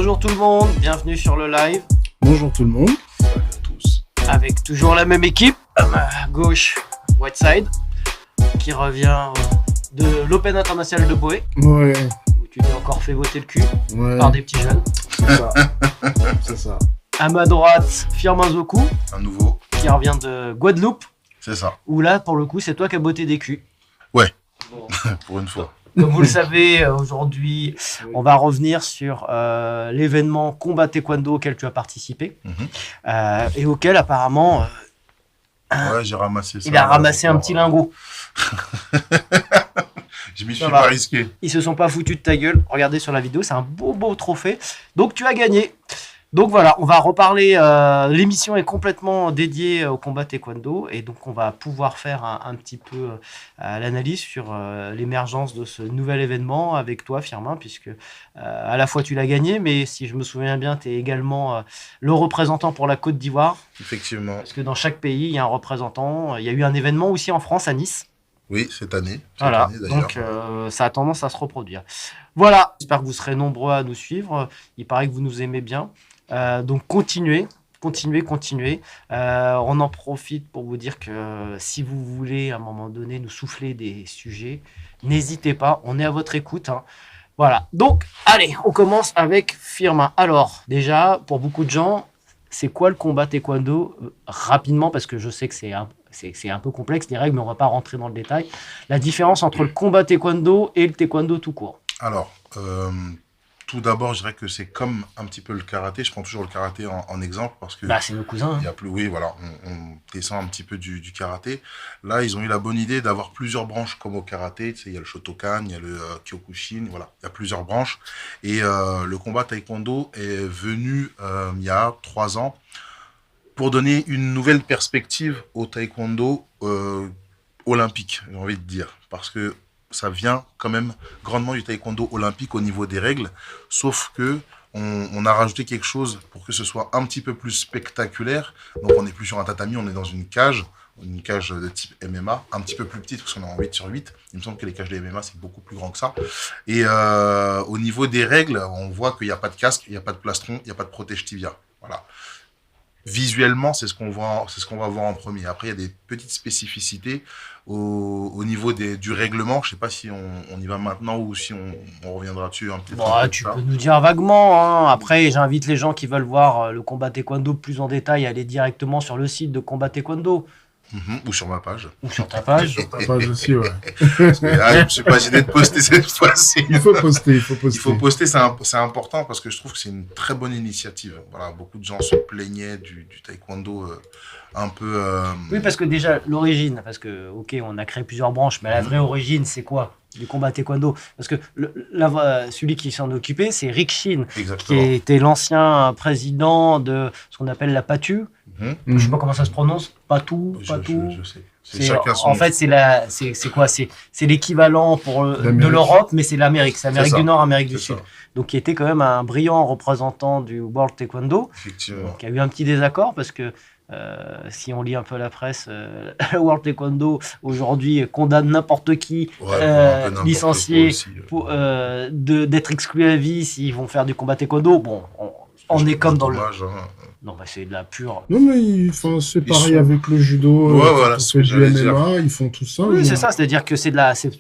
Bonjour tout le monde, bienvenue sur le live. Bonjour tout le monde. Salut à tous. Avec toujours la même équipe. À ma gauche, Whiteside, qui revient de l'Open International de Boé. Ouais. Où tu t'es encore fait voter le cul Ouais. par des petits jeunes. C'est ça. C'est ça. À ma droite, Firmin Zoku, Un nouveau. qui revient de Guadeloupe. C'est ça. Où là, pour le coup, c'est toi qui as botté des culs. Ouais. Bon. Pour une fois. Comme vous le savez, aujourd'hui, on va revenir sur l'événement Combat Taekwondo auquel tu as participé et auquel apparemment Ouais, j'ai ramassé ça. il a ramassé un petit lingot. Je m'y suis Ça pas va. risqué. Ils se sont pas foutus de ta gueule. Regardez sur la vidéo, c'est un beau trophée. Donc tu as gagné. Donc voilà, on va reparler. L'émission est complètement dédiée au combat taekwondo et donc on va pouvoir faire un petit peu l'analyse sur l'émergence de ce nouvel événement avec toi, Firmin, puisque à la fois tu l'as gagné, mais si je me souviens bien, tu es également le représentant pour la Côte d'Ivoire, Effectivement. parce que dans chaque pays, il y a un représentant. Il y a eu un événement aussi en France, à Nice. Oui, cette année. Voilà, d'ailleurs. donc ça a tendance à se reproduire. Voilà, j'espère que vous serez nombreux à nous suivre. Il paraît que vous nous aimez bien. Donc continuez. On en profite pour vous dire que si vous voulez à un moment donné nous souffler des sujets, n'hésitez pas, on est à votre écoute. Hein. Voilà, donc allez, on commence avec Firmin. Alors déjà, pour beaucoup de gens, c'est quoi le combat taekwondo? Rapidement, parce que je sais que c'est un peu complexe les règles, mais on va pas rentrer dans le détail. La différence entre le combat taekwondo et le taekwondo tout court. Alors, tout d'abord, je dirais que c'est comme un petit peu le karaté. Je prends toujours le karaté en exemple parce que. Bah, c'est nos cousins. Hein. Il y a plus, oui, voilà, on descend un petit peu du karaté. Là, ils ont eu la bonne idée d'avoir plusieurs branches comme au karaté. Tu sais, il y a le Shotokan, il y a le Kyokushin, voilà, il y a plusieurs branches. Et le combat taekwondo est venu il y a 3 ans pour donner une nouvelle perspective au taekwondo olympique, j'ai envie de dire. Parce que ça vient quand même grandement du taekwondo olympique au niveau des règles, sauf que on a rajouté quelque chose pour que ce soit un petit peu plus spectaculaire. Donc on n'est plus sur un tatami, on est dans une cage de type MMA, un petit peu plus petite parce qu'on est en 8x8. Il me semble que les cages de MMA c'est beaucoup plus grand que ça. Et au niveau des règles, on voit qu'il n'y a pas de casque, il n'y a pas de plastron, il n'y a pas de protège tibia. Voilà. Visuellement, c'est ce qu'on va voir en premier. Après, il y a des petites spécificités au niveau du règlement. Je ne sais pas si on y va maintenant ou si on reviendra dessus un petit peu. Bon, tu peux nous dire vaguement. Hein. Après, j'invite les gens qui veulent voir le combat taekwondo plus en détail à aller directement sur le site de Combat Taekwondo. Ou sur ma page. Ou sur ta page. Ta page aussi, ouais. Parce que là, je ne me suis pas gêné de poster cette fois-ci. Il faut poster. Il faut poster, c'est important parce que je trouve que c'est une très bonne initiative. Voilà, beaucoup de gens se plaignaient du taekwondo un peu... Oui, parce que déjà, l'origine, parce que, ok, on a créé plusieurs branches, mais la vraie origine, c'est quoi du combat taekwondo? Parce que celui qui s'en occupait, c'est Rick Shin, Exactement. qui était l'ancien président de ce qu'on appelle la PATU. Je sais pas comment ça se prononce. Patou. Je sais. C'est C'est, chacun son... en fait, c'est quoi? C'est l'équivalent de l'Europe, mais c'est l'Amérique. C'est l'Amérique C'est ça. du Nord, Amérique du C'est Sud. ça. Donc, qui était quand même un brillant représentant du World Taekwondo. Effectivement. Qui a eu un petit désaccord parce que si on lit un peu la presse, le World Taekwondo aujourd'hui condamne n'importe qui Ouais, pour un peu n'importe licencié quoi aussi. d'être exclu à vie s'ils vont faire du combat taekwondo. Bon, on est comme dans le... Dommage, hein. Non, bah c'est de la pure... Non, mais c'est pareil sont- avec le judo. Ouais, voilà, on c'est ce fait que du j'allais dire. MMA, ils font tout ça. Oui, mais- c'est ça, c'est-à-dire que c'est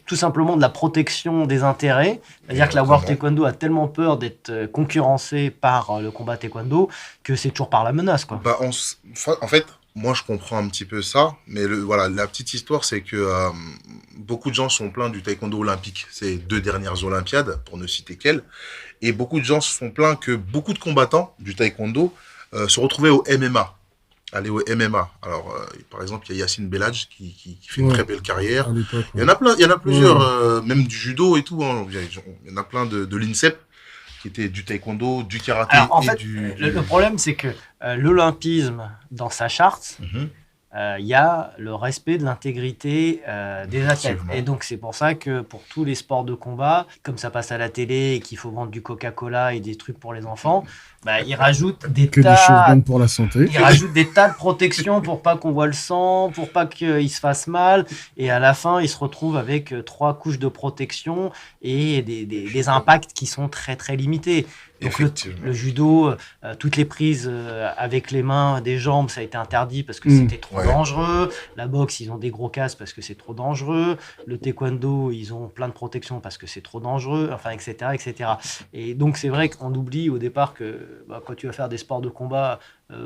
tout simplement de la protection des intérêts. C'est-à-dire que la World Taekwondo a tellement peur d'être concurrencée par le combat taekwondo que c'est toujours par la menace, quoi. Bah, en fait, moi je comprends un petit peu ça, mais voilà, la petite histoire c'est que beaucoup de gens sont plaints du taekwondo olympique, ces 2 dernières Olympiades, pour ne citer qu'elles, et beaucoup de gens se sont plaints que beaucoup de combattants du taekwondo se retrouvaient au MMA, aller au MMA. Alors, par exemple, il y a Yacine Belhadj qui fait une très belle carrière. À l'époque, Il y en a plein, il y en a plusieurs, même du judo et tout. Hein. Il y en a plein de l'INSEP qui étaient du taekwondo, du karaté Alors, en et fait, le problème, c'est que l'olympisme, dans sa charte, Mhm. il y a le respect de l'intégrité des athlètes. Effectivement. Et donc, c'est pour ça que pour tous les sports de combat, comme ça passe à la télé et qu'il faut vendre du Coca-Cola et des trucs pour les enfants, bah, ils rajoutent des Que des choses tas... bonnes pour la santé. Ils rajoutent des tas de protections pour pas qu'on voit le sang, pour pas qu'il se fasse mal. Et à la fin, ils se retrouvent avec 3 couches de protection et des impacts qui sont très très limités. Donc Effectivement. le judo, toutes les prises avec les mains, des jambes, ça a été interdit parce que c'était trop Ouais. dangereux. La boxe, ils ont des gros casques parce que c'est trop dangereux. Le taekwondo, ils ont plein de protections parce que c'est trop dangereux, enfin, etc., etc. Et donc, c'est vrai qu'on oublie au départ que quand tu vas faire des sports de combat,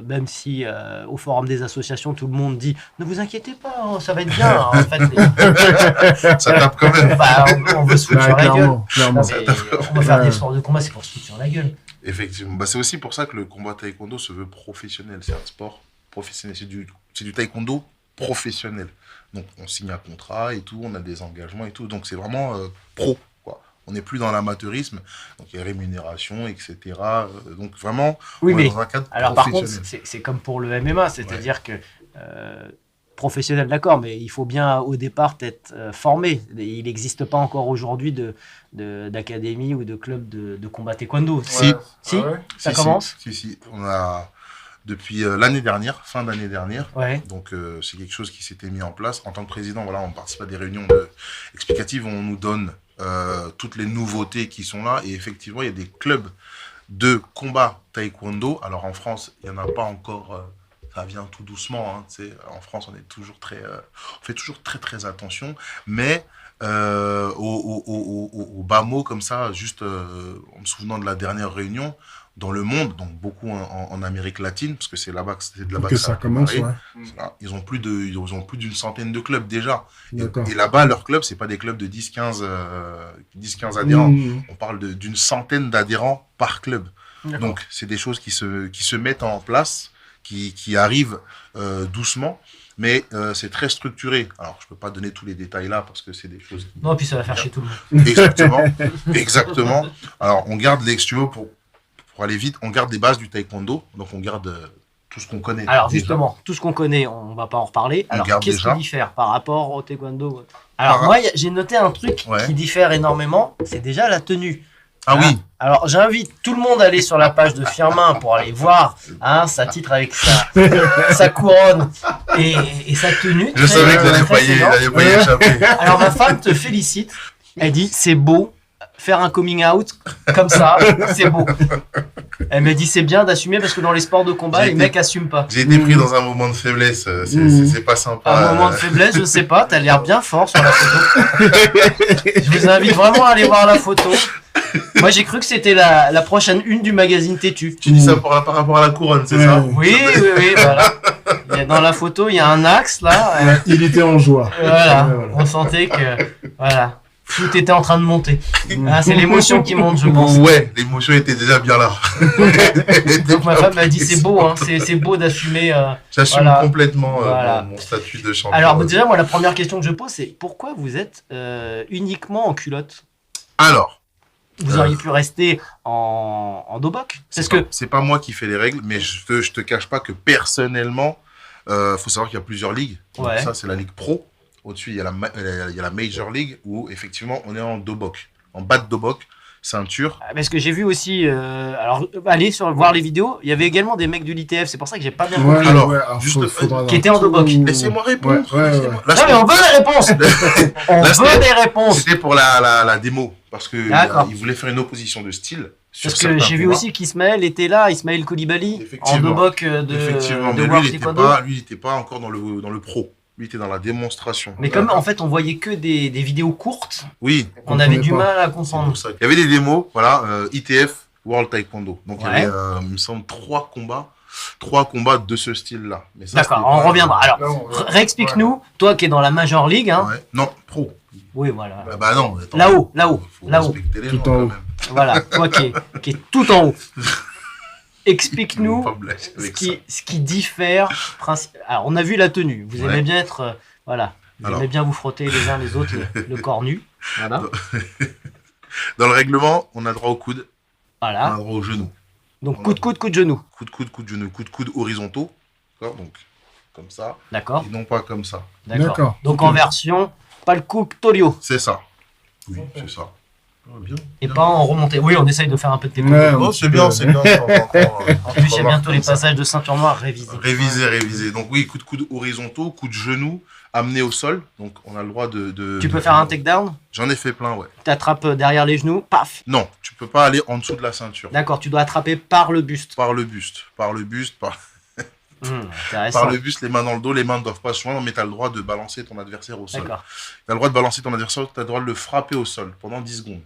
même si au forum des associations, tout le monde dit « Ne vous inquiétez pas, hein, ça va être bien. » En fait, Ça tape quand même. bah, on veut se foutre sur la gueule. Clairement. Mais on va faire des sports de combat, c'est pour se foutre sur la gueule. Effectivement. Bah, c'est aussi pour ça que le combat taekwondo se veut professionnel. C'est un sport professionnel. C'est du taekwondo professionnel. Donc, on signe un contrat et tout, on a des engagements et tout. Donc, c'est vraiment pro, quoi. On n'est plus dans l'amateurisme. Donc, il y a rémunération, etc. Donc, vraiment, Oui, on est mais dans un cadre alors par contre, professionnel. c'est comme pour le MMA, c'est-à-dire que professionnel, d'accord, mais il faut bien au départ être formé. Il n'existe pas encore aujourd'hui d'académie ou de club de combat taekwondo. Si. Si, Ah ouais ça Si, commence. Si. On a, depuis l'année dernière, fin d'année dernière, Ouais. donc c'est quelque chose qui s'était mis en place. En tant que président, voilà, on participe à des réunions explicatives où on nous donne toutes les nouveautés qui sont là. Et effectivement, il y a des clubs de combat taekwondo. Alors en France, il n'y en a pas encore. Ça vient tout doucement. Hein, tu sais. En France, on est toujours on fait toujours très très attention. Mais au bas mot comme ça, juste en me souvenant de la dernière réunion, dans le monde, donc beaucoup en Amérique latine, parce que c'est là-bas c'est de là-bas Que ça commence, démarré. ouais. Voilà, ils ont plus d'une centaine de clubs déjà. D'accord. Et là-bas, leurs clubs, c'est pas des clubs de 10-15 adhérents. Mmh. On parle d'une centaine d'adhérents par club. Donc, c'est des choses qui se mettent en place, qui arrivent doucement, mais c'est très structuré. Alors, je peux pas donner tous les détails là, parce que c'est des choses... Non, puis ça va faire chier tout le monde. Exactement, exactement. Alors, on garde les, si tu veux, pour aller vite, on garde les bases du taekwondo, donc on garde tout ce qu'on connaît. Alors déjà. justement, tout ce qu'on connaît, on va pas en reparler. On Alors garde qu'est-ce déjà. qui diffère par rapport au taekwondo? Alors Par- moi, j'ai noté un truc Ouais. qui diffère énormément, c'est déjà la tenue. Ah Hein. oui, Alors j'invite tout le monde à aller sur la page de Firmin pour aller voir sa titre avec sa couronne et sa tenue. je savais que j'allais pas élégante. y échapper. Alors ma femme te félicite. Elle dit c'est beau. Faire un coming out comme ça, c'est beau. Elle me dit c'est bien d'assumer parce que dans les sports de combat, J'ai les été- mecs assument pas. J'ai été pris dans un moment de faiblesse, c'est pas sympa. Un moment de faiblesse, je sais pas, t'as l'air bien fort sur la photo. Je vous invite vraiment à aller voir la photo. Moi j'ai cru que c'était la prochaine une du magazine Têtu. Tu dis ça par rapport à la couronne, c'est ça? Oui, voilà. Dans la photo, il y a un axe là. Il était en joie. Voilà, Voilà. on sentait que voilà, tout était en train de monter. Ah, c'est l'émotion qui monte, je pense. Ouais, l'émotion était déjà bien là. Donc ma femme m'a dit c'est beau, hein, c'est beau d'assumer. J'assume Voilà. complètement Voilà. mon statut de champion. Alors déjà, moi la première question que je pose, c'est pourquoi vous êtes uniquement en culotte? Alors, Vous auriez pu rester en dobok. Parce que c'est pas moi qui fais les règles, mais je te cache pas que personnellement, faut savoir qu'il y a plusieurs ligues. Donc Ouais. ça, c'est la ligue pro. Au-dessus, il y a la Major League où effectivement on est en dobok, en bas de dobok, ceinture. parce que j'ai vu aussi, alors allez voir les vidéos, il y avait également des mecs de l'ITF, c'est pour ça que j'ai pas bien Ouais, compris. Alors, ouais, alors, juste- faudra qui était en tout- dobok. Laissez-moi répondre. Ouais, ouais, laissez-moi. ouais. Là, Non mais on veut des réponses. On Là, veut c'était- des réponses. C'était pour la démo, parce que D'accord. il voulait faire une opposition de style. sur Parce que certains j'ai vu combats. aussi qu'Ismaël était là, Ismaël Koulibaly, en Effectivement. dobok Effectivement, de mais World lui, il Taekwondo. était pas encore dans le pro. Lui, il était dans la démonstration. Mais comme en fait on voyait que des vidéos courtes, Oui, on avait comprenait du pas. mal à c'est comprendre. pour ça. Il y avait des démos, voilà, ITF, World Taekwondo. Donc, il y Ouais. avait, il me semble, trois combats de ce style-là. Mais ça, D'accord, c'était on pas- reviendra. Alors, Non, réexplique-nous, toi qui es dans la Major League, hein. Ouais. Non, pro. Oui, voilà. Ah bah non. attends. Là-haut, Faut là-haut. respecter les Tout gens, en quand haut. même. Voilà, toi qui es tout en haut. Faut Explique-nous pas blaguer avec ça. ce qui diffère. Alors, on a vu la tenue. Vous Ouais. aimez bien être. Voilà. Vous Alors. aimez bien vous frotter les uns les autres, le corps nu. Voilà. Dans le règlement, on a droit au coude, on a Voilà. droit au genou. Donc, coup de genou. Coup de genou, coup de coude horizontaux. D'accord. Donc, comme ça. D'accord. Et non pas comme ça. D'accord. Donc, Ok. en version, pas le coup Torio. C'est ça. Oui, c'est ça. Bien. Et pas en remontée. Oui, on essaye de faire un peu de tempo. Ouais, Oh, c'est bien, c'est bien. En plus, il y a bientôt les passages de ceinture noire révisés. Réviser. Donc oui, coup de coude horizontaux, coup de genou amené au sol. Donc, on a le droit Tu peux faire un takedown? J'en ai fait plein, ouais. Tu attrapes derrière les genoux, paf. Non, tu peux pas aller en dessous de la ceinture. D'accord, tu dois attraper par le buste. Par le buste. Par le Intéressant. buste, les mains dans le dos. Les mains ne doivent pas se joindre, mais tu as le droit de balancer ton adversaire au sol. D'accord. Tu as le droit de balancer ton adversaire, tu as le droit de le frapper au sol pendant 10 secondes.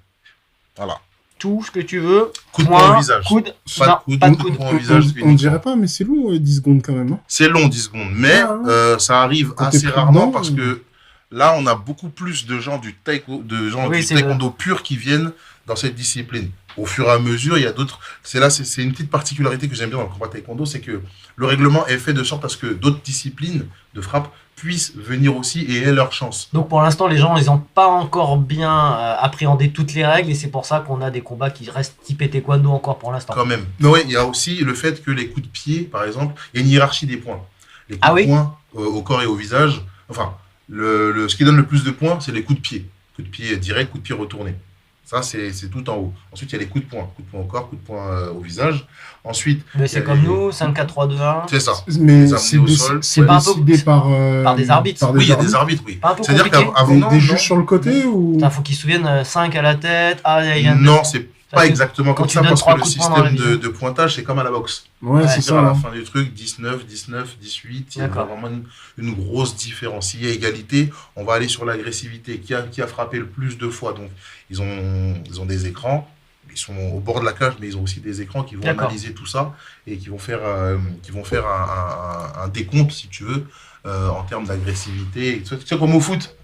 Voilà. Tout ce que tu veux. Coup de poing au visage. Coude. Pas Non, de coude, pas de coup de coude. poing au visage. On dirait pas, mais c'est long, 10 secondes quand même. Hein. C'est long, 10 secondes. Mais ça arrive Quand t'es assez pris rarement dedans, parce que là, on a beaucoup plus de gens du Oui, c'est taekwondo pur qui viennent dans cette discipline. Au fur et à mesure, il y a d'autres. C'est une petite particularité que j'aime bien dans le combat taekwondo, c'est que le règlement est fait de sorte à ce que d'autres disciplines de frappe puissent venir aussi et aient leur chance. Donc pour l'instant, les gens, ils n'ont pas encore bien appréhendé toutes les règles et c'est pour ça qu'on a des combats qui restent typés taekwondo encore pour l'instant. Quand même. Mais oui, il y a aussi le fait que les coups de pied, par exemple, il y a une hiérarchie des points. Les coups de poing au corps et au visage, enfin, ce qui donne le plus de points, c'est les coups de pied. Coups de pied direct, coups de pied retourné. Ça, c'est tout en haut. Ensuite, il y a les coups de poing. Coups de poing au corps, coups de poing au visage. Ensuite, mais c'est comme nous, 5, 4, 3, 2, 1. C'est ça. Mais Les amener au sol. c'est pas un décidé peu- par des arbitres. Oui, il y a des arbitres, oui. Pas un peu C'est-à-dire compliqué. qu'avant, Des juges sur le côté ou... Il faut qu'ils se souviennent 5 à la tête. Ah, il y a non, c'est pas Parce que exactement quand comme tu ça, donnes parce trois que le coups de poing dans la système vision. de pointage, c'est comme à la boxe. Ouais, c'est C'est-à-dire ça. à la hein. fin du truc, 19, 19, 18, il y a D'accord. vraiment une grosse différence. S'il y a égalité, on va aller sur l'agressivité. Qui a frappé le plus de fois? Donc, ils ont des écrans. Ils sont au bord de la cage, mais ils ont aussi des écrans qui vont D'accord. analyser tout ça et qui vont faire un décompte, si tu veux, en termes d'agressivité. Tu sais, comme au foot,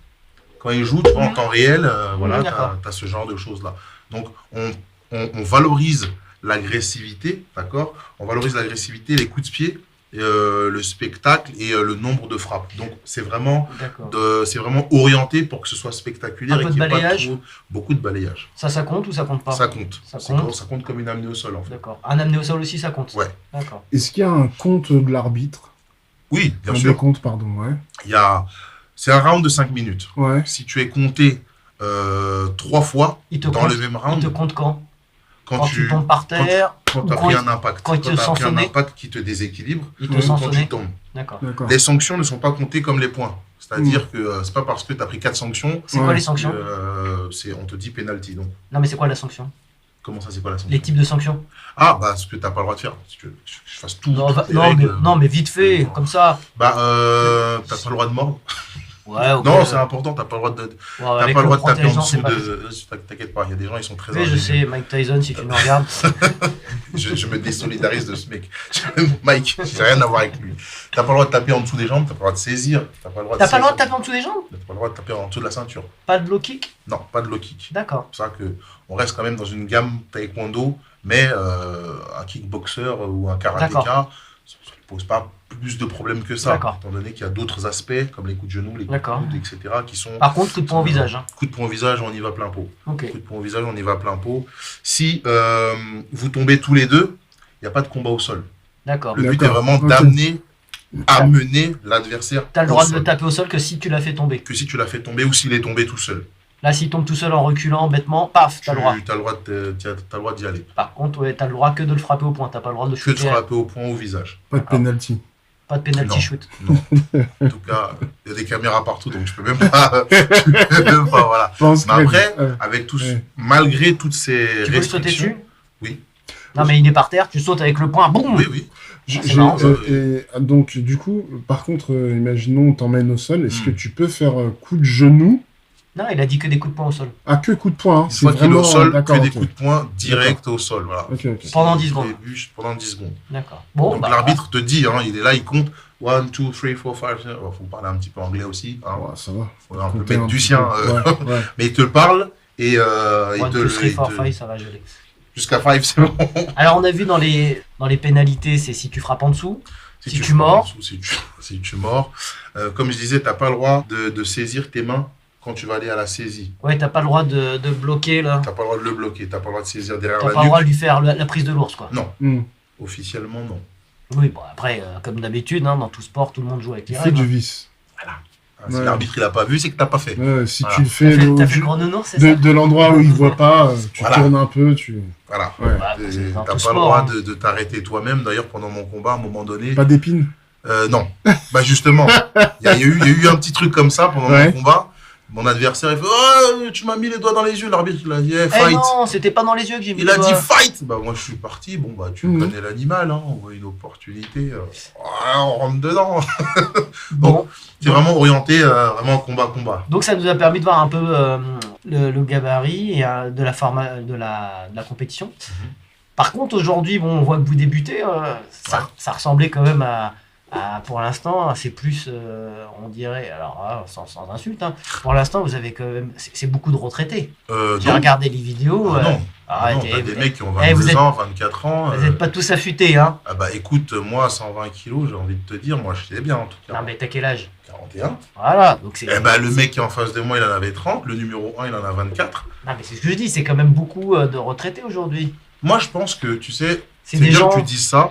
quand ils jouent, tu vois, en temps réel, voilà, d'accord. tu as ce genre de choses-là. Donc, on valorise l'agressivité, d'accord? On valorise l'agressivité, les coups de pied, le spectacle et le nombre de frappes. Donc, c'est vraiment orienté pour que ce soit spectaculaire Un peu et qu'il de n'y ait pas balayage. beaucoup de balayage. Ça compte ou ça compte pas? Ça compte. Ça Ça compte. compte. Ça compte comme une amenée au sol, en fait. D'accord. Un amené au sol aussi, ça compte? Ouais. D'accord. Est-ce qu'il y a un compte de l'arbitre? Oui, bien Un sûr. décompte, pardon, ouais. C'est un round de 5 minutes. Ouais. Si tu es compté 3 fois Il te dans compte, le même il round, te compte quand? quand Quand tu tombes par terre, quand ou tu as quand pris il- un impact, quand il te tu as sent pris un sonner. impact qui te déséquilibre, il te Ouais. sent quand tu sonner. tombes. D'accord. D'accord. Les sanctions ne sont pas comptées comme les points. C'est-à-dire que c'est pas parce que tu as pris 4 sanctions C'est quoi Ouais. les sanctions? on te dit penalty. Donc, Non, mais c'est quoi la sanction? comment ça, c'est quoi la sanction? Les types de sanctions? Ah, bah, ce que tu n'as pas le droit de faire. Si tu veux que je fasse tout. Non, toutes les non, règles, mais vite fait, comme ça. Bah, t'as pas le droit de mordre. Ouais, ok. Non, c'est important, t'as pas le droit de. Ouais, T'as avec pas le le droit de taper en protège, dessous non, c'est de. T'inquiète pas, il y a des gens, ils sont très Oui, je ingénieux. sais, Mike Tyson, si tu me regardes. Je me désolidarise de ce mec. Mike, j'ai rien à voir avec lui. T'as pas le droit de taper en dessous des jambes, t'as pas le droit de saisir. T'as pas le droit T'as pas le droit de saisir. taper en dessous des jambes? T'as pas le droit de taper en dessous de la ceinture. Pas de low kick? Non, pas de low kick. D'accord. C'est pour ça que on reste quand même dans une gamme taekwondo, mais un kickboxer ou un karatéka, D'accord. ça ne pose pas plus de problèmes que ça. D'accord. Étant donné qu'il y a d'autres aspects, comme les coups de genoux, les coups de D'accord. coude, etc., qui sont. Par contre, coup de poing au visage. Hein. Coup de poing au visage, on y va plein pot. Ok. Coup de poing au visage, on y va plein pot. Si vous tombez tous les deux, il n'y a pas de combat au sol. D'accord. Le but est D'accord. vraiment Ok. d'amener, amener l'adversaire T'as le au droit de le sol. taper au sol que si tu l'as fait tomber. Que si tu l'as fait tomber ou s'il est tombé tout seul. Là, s'il tombe tout seul en reculant, bêtement, paf, t'as le droit. Tu as le droit d'y aller. Par contre, ouais, t'as le droit que de le frapper au point. T'as pas le droit de le Que de shooter. frapper au poing au visage. Pas de penalty. Pas de penalty Non. shoot. En tout cas, il y a des caméras partout, donc je peux même pas. Voilà. Pense Mais que- après, ouais. avec tout, Ouais. malgré toutes ces Tu peux le sauter restrictions. dessus? Oui. Non, mais il est par terre, tu sautes avec le poing, boum! Oui, oui. c'est marrant, ça. Donc, du coup, par contre, imaginons, on t'emmène au sol. Est-ce Hmm. que tu peux faire coup de genou? Non, il a dit que des coups de poing au sol. Ah, que coup de poing. Hein. Une C'est fois qu'il est vraiment au sol, d'accord, que des ok. coups de poing direct au sol. Voilà. Ok, ok. Pendant 10 secondes. Pendant 10 secondes. D'accord. Bon, Donc bah, l'arbitre te dit, hein, il est là, il compte 1, 2, 3, 4, 5. Il faut parler un petit peu anglais aussi. Hein. Ouais, ça va. On peut Compter mettre un du petit sien. peu. Ouais, ouais. Mais il te parle et il 1, te 2, 3, 4, il te- 5, ça va geler. jusqu'à 5, c'est bon. Alors, on a vu dans les pénalités, c'est si tu frappes en dessous. Si tu frappes mords. en dessous, si tu mords. Comme je disais, tu n'as pas le droit de saisir tes mains quand tu vas aller à la saisie. Ouais, t'as pas le droit de bloquer, là. Tu n'as pas le droit de le bloquer, tu n'as pas le droit de saisir derrière T'as la pas le droit de nuque. lui faire la prise de l'ours, quoi. Non, Hmm. officiellement non. Oui, bon, après, comme d'habitude, hein, dans tout sport, tout le monde joue avec Il les fait règles. du hein. vice. Si Ouais. l'arbitre il a pas vu, c'est que tu n'as pas fait. Si Voilà. tu le fais T'as fait le grand nounours, c'est de, ça? de l'endroit où il voit pas, tu Voilà. tournes un peu, tu. Voilà. Ouais. Bah, Tu c'est dans n'as pas tout le sport, droit hein. de t'arrêter toi-même. D'ailleurs, pendant mon combat, à un moment donné, Pas d'épines. Non. Bah justement, il y a eu un petit truc comme ça pendant Ouais. le combat. Mon adversaire, il fait oh, tu m'as mis les doigts dans les yeux. L'arbitre, il a dit Eh fight. non, c'était pas dans les yeux que j'ai mis Il le a dit doigt. fight. Bah moi je suis parti. Bon bah tu Mhm. connais l'animal, hein. On voit une opportunité. On rentre dedans. Bon, C'est vraiment orienté, vraiment combat. donc ça nous a permis de voir un peu le gabarit et, de la compétition. Mhm. Par contre, aujourd'hui, bon, on voit que vous débutez. Ça ressemblait quand même pour l'instant, c'est plus, on dirait, alors sans insulte, hein, pour l'instant, vous avez quand même, c'est beaucoup de retraités. J'ai Non. regardé les vidéos. Ah, non. Arrêtez, T'as des mecs qui ont vous 22 êtes- ans, 24 ans. Vous n'êtes pas tous affûtés, hein. Ah bah écoute, moi à 120 kilos, j'ai envie de te dire, moi je sais bien en tout cas. Non, mais t'as quel âge? 41. Voilà, donc c'est. Eh bah le mec qui est en face de moi, il en avait 30. Le numéro 1, il en a 24. Non, mais c'est ce que je dis, c'est quand même beaucoup de retraités aujourd'hui. Moi je pense que, tu sais, C'est c'est des bien gens. que tu dises ça.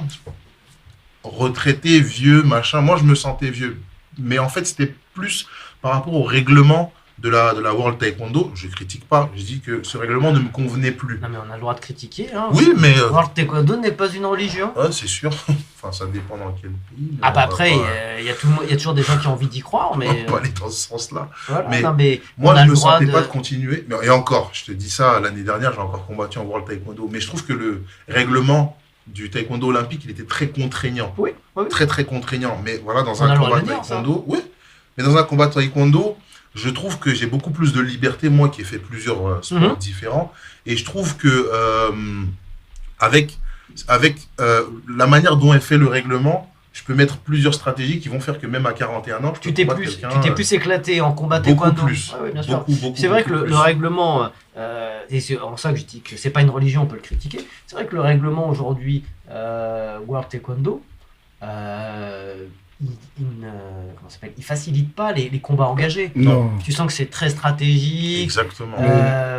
Retraité, vieux, machin. Moi je me sentais vieux. Mais en fait, c'était plus par rapport au règlement de la World Taekwondo. Je critique pas. Je dis que ce règlement ne me convenait plus. Non, mais on a le droit de critiquer, hein. Oui, mais. World Taekwondo n'est pas une religion. Ouais, c'est sûr. Enfin, ça dépend dans quel pays. mais Ah, bah on va après, pas- il y a toujours des gens qui ont envie d'y croire, mais. on va pas aller dans ce sens-là. Voilà, mais non, mais Moi, on a je le me droit sentais de. pas de continuer. Et encore, je te dis ça, l'année dernière, j'ai encore combattu en World Taekwondo. Mais je trouve que le règlement du Taekwondo olympique, il était très contraignant. Oui, oui. Très, très contraignant. Mais voilà, dans On a un le droit combat de le dire, ça. Taekwondo, oui. Mais dans un combat Taekwondo, je trouve que j'ai beaucoup plus de liberté, moi qui ai fait plusieurs sports Mhm. différents. Et je trouve que avec la manière dont est fait le règlement, je peux mettre plusieurs stratégies qui vont faire que même à 41 ans, je Tu peux t'es combattre plus, quelqu'un, tu t'es plus éclaté en combat beaucoup taekwondo. plus. Ouais, ouais, bien sûr. beaucoup, C'est vrai que beaucoup le plus. règlement, et c'est en ça que je dis que c'est pas une religion, on peut le critiquer. C'est vrai que le règlement aujourd'hui, World Taekwondo, comment ça s'appelle, il facilite pas les combats engagés. Non. Tu sens que c'est très stratégique, Exactement.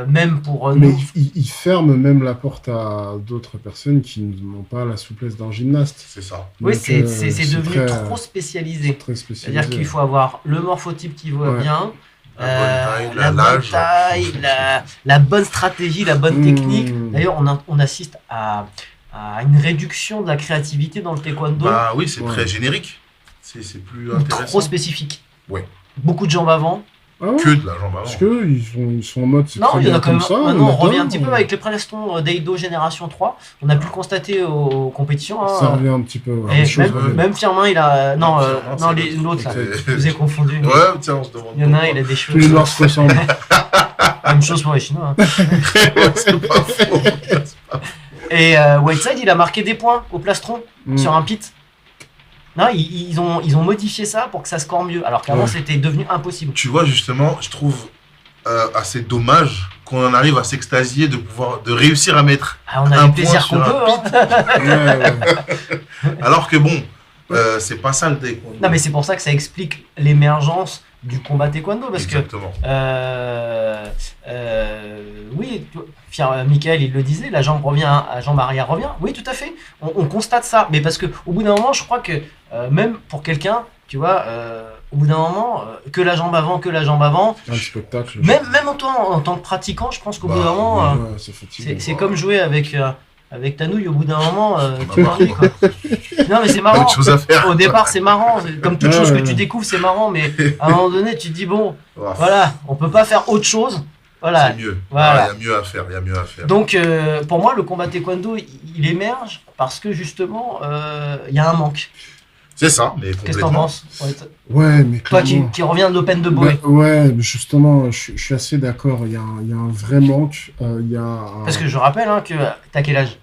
même pour Mais nous. il ferme même la porte à d'autres personnes qui n'ont pas la souplesse d'un gymnaste. C'est ça. Oui, Donc, c'est devenu très- trop spécialisé. très spécialisé. C'est-à-dire qu'il faut avoir le morphotype qui va Ouais. bien, La bonne taille, la bonne l'âge. taille, la bonne stratégie, la bonne technique. Mmh. D'ailleurs, on assiste à une réduction de la créativité dans le taekwondo, Bah oui, c'est Ouais. très générique. C'est plus ou intéressant. trop spécifique. Ouais. Beaucoup de jambes avant. Ah ouais Que de la jambe avant. Parce qu'ils sont en mode c'est Non, très il y en a bien quand même. comme ça. Maintenant, on adore. revient un petit peu avec les prélestons d'Eido Génération 3. On a pu le constater aux compétitions. hein. Ça revient un petit peu. Et les choses même, reviennent. même Firmin, il a. Non, Firmin, non c'est l'autre, là. l'autre. Je vous ai confondu. Ouais, tiens, on se demande. Il y en a un, il a des Tous cheveux. les noirs se ressemblent. Même chose pour les Chinois. hein. Ouais, c'est pas faux. Et Whiteside, il a marqué des points au plastron Mm. sur un pit. Non, ils ont modifié ça pour que ça score mieux. Alors qu'avant, Ouais. c'était devenu impossible. Tu vois, justement, je trouve assez dommage qu'on en arrive à s'extasier de réussir à mettre. Ah, on a Un le plaisir point qu'on sur peut. Hein. Ouais, ouais. Alors que bon, c'est pas ça le taekwondo. Non, mais c'est pour ça que ça explique l'émergence du combat taekwondo. Parce Exactement. oui, Michael, il le disait, la jambe revient, la jambe arrière revient. Oui, tout à fait. On constate ça. Mais parce que au bout d'un moment, je crois que même pour quelqu'un, tu vois, au bout d'un moment, que la jambe avant, Un spectacle. même en tant que pratiquant, je pense qu'au Bah, bout d'un moment, Ouais, c'est fatigant. c'est comme jouer avec ta nouille. Au bout d'un moment, tu t'ennuies, quoi. Non, mais c'est Pas marrant. autre chose à faire. Au départ, c'est marrant. Comme toute Ouais, chose que ouais. tu découvres, c'est marrant. Mais à un moment donné, tu te dis, bon, Ouais, voilà, on peut pas faire autre chose. Voilà. C'est mieux. Voilà. Il y a mieux à faire. Il y a mieux à faire. Donc, pour moi, le combat taekwondo, il émerge parce que justement, il y a un manque. C'est ça, mais Qu'est-ce que t'en complètement. penses? Ouais, mais Toi clairement. qui reviens de l'Open de Bah, Boé. ouais, mais justement, je suis assez d'accord. Il y a un vrai manque. Il y a un Parce que je rappelle que t'as quel âge?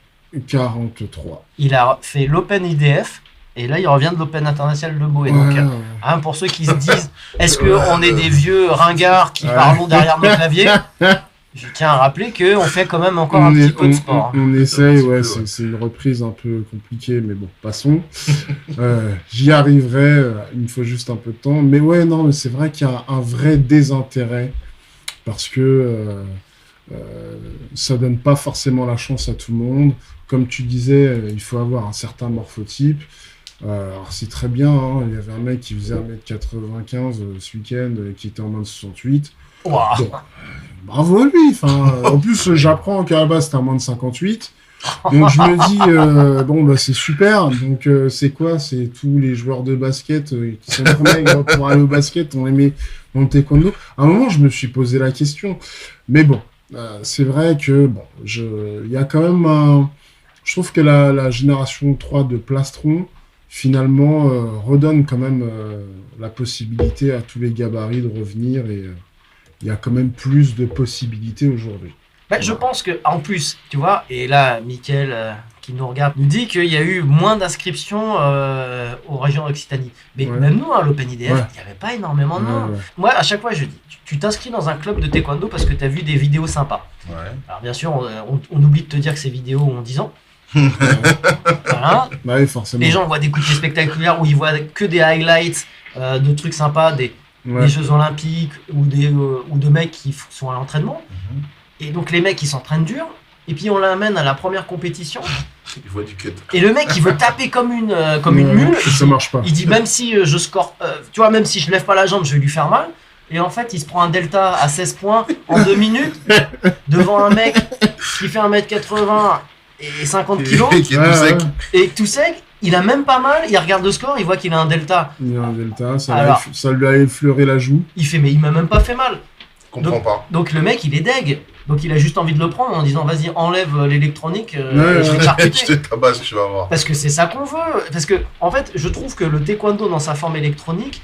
43. Il a fait l'Open IDF et là, il revient de l'Open international de Boé. Donc, Ouais, pour ceux qui se disent, est-ce qu'on est des vieux ringards qui Ouais. parlons derrière nos claviers? Je tiens à rappeler qu'on fait quand même encore un petit peu de sport. on essaye, petit ouais, peu, ouais. c'est une reprise un peu compliquée, mais bon, passons. J'y arriverai, il me faut juste un peu de temps. Mais ouais, non, mais c'est vrai qu'il y a un vrai désintérêt parce que ça donne pas forcément la chance à tout le monde. Comme tu disais, il faut avoir un certain morphotype. Alors c'est très bien, hein, il y avait un mec qui faisait 1m95 ce week-end qui était en moins de 68. Ouah. Bon, bravo à lui. Enfin, en plus, j'apprends qu'à la base, c'était un moins de 58. Donc je me dis, bon, bah, c'est super. Donc c'est quoi? C'est tous les joueurs de basket qui sont trop maigres pour aller au basket, on les met dans le taekwondo. À un moment, je me suis posé la question. Mais bon, c'est vrai que bon, il y a quand même je trouve que la génération 3 de Plastron, finalement, redonne quand même la possibilité à tous les gabarits de revenir et il y a quand même plus de possibilités aujourd'hui. Bah, je pense que en plus, tu vois, et là, Mickaël qui nous regarde nous dit qu'il y a eu moins d'inscriptions aux régions d'Occitanie. Mais Ouais. même nous, à l'OpenIDF, il Ouais. n'y avait pas énormément de monde. Ouais. Moi, à chaque fois, je dis, tu t'inscris dans un club de taekwondo parce que tu as vu des vidéos sympas. Ouais. Alors bien sûr, on oublie de te dire que ces vidéos ont 10 ans. Voilà. Bah oui, forcément. Les gens voient des coups de pied spectaculaires où ils voient que des highlights de trucs sympas, des Ouais. Jeux Olympiques ou de mecs qui sont à l'entraînement. Mhm. Et donc les mecs ils s'entraînent dur. Et puis on l'amène à la première compétition. Il voit du cut. Et le mec il veut taper comme une Ouais, mule. ça marche pas. Il dit même si je score, tu vois, même si je lève pas la jambe, je vais lui faire mal. Et en fait, il se prend un delta à 16 points en 2 minutes devant un mec qui fait 1m80 et 50 kilos. Qui est tout sec. Et tout sec, il a même pas mal. Il regarde le score, il voit qu'il a un delta. Il y a un delta, Alors. ça lui a effleuré la joue. Il fait, mais il m'a même pas fait mal. Comprends pas. Donc le mec, il est deg. Donc il a juste envie de le prendre en disant, vas-y, enlève l'électronique, Ouais, je vais ouais. te charcuter. Je te tabasse, tu vas voir. Parce que c'est ça qu'on veut. Parce que, en fait, je trouve que le taekwondo dans sa forme électronique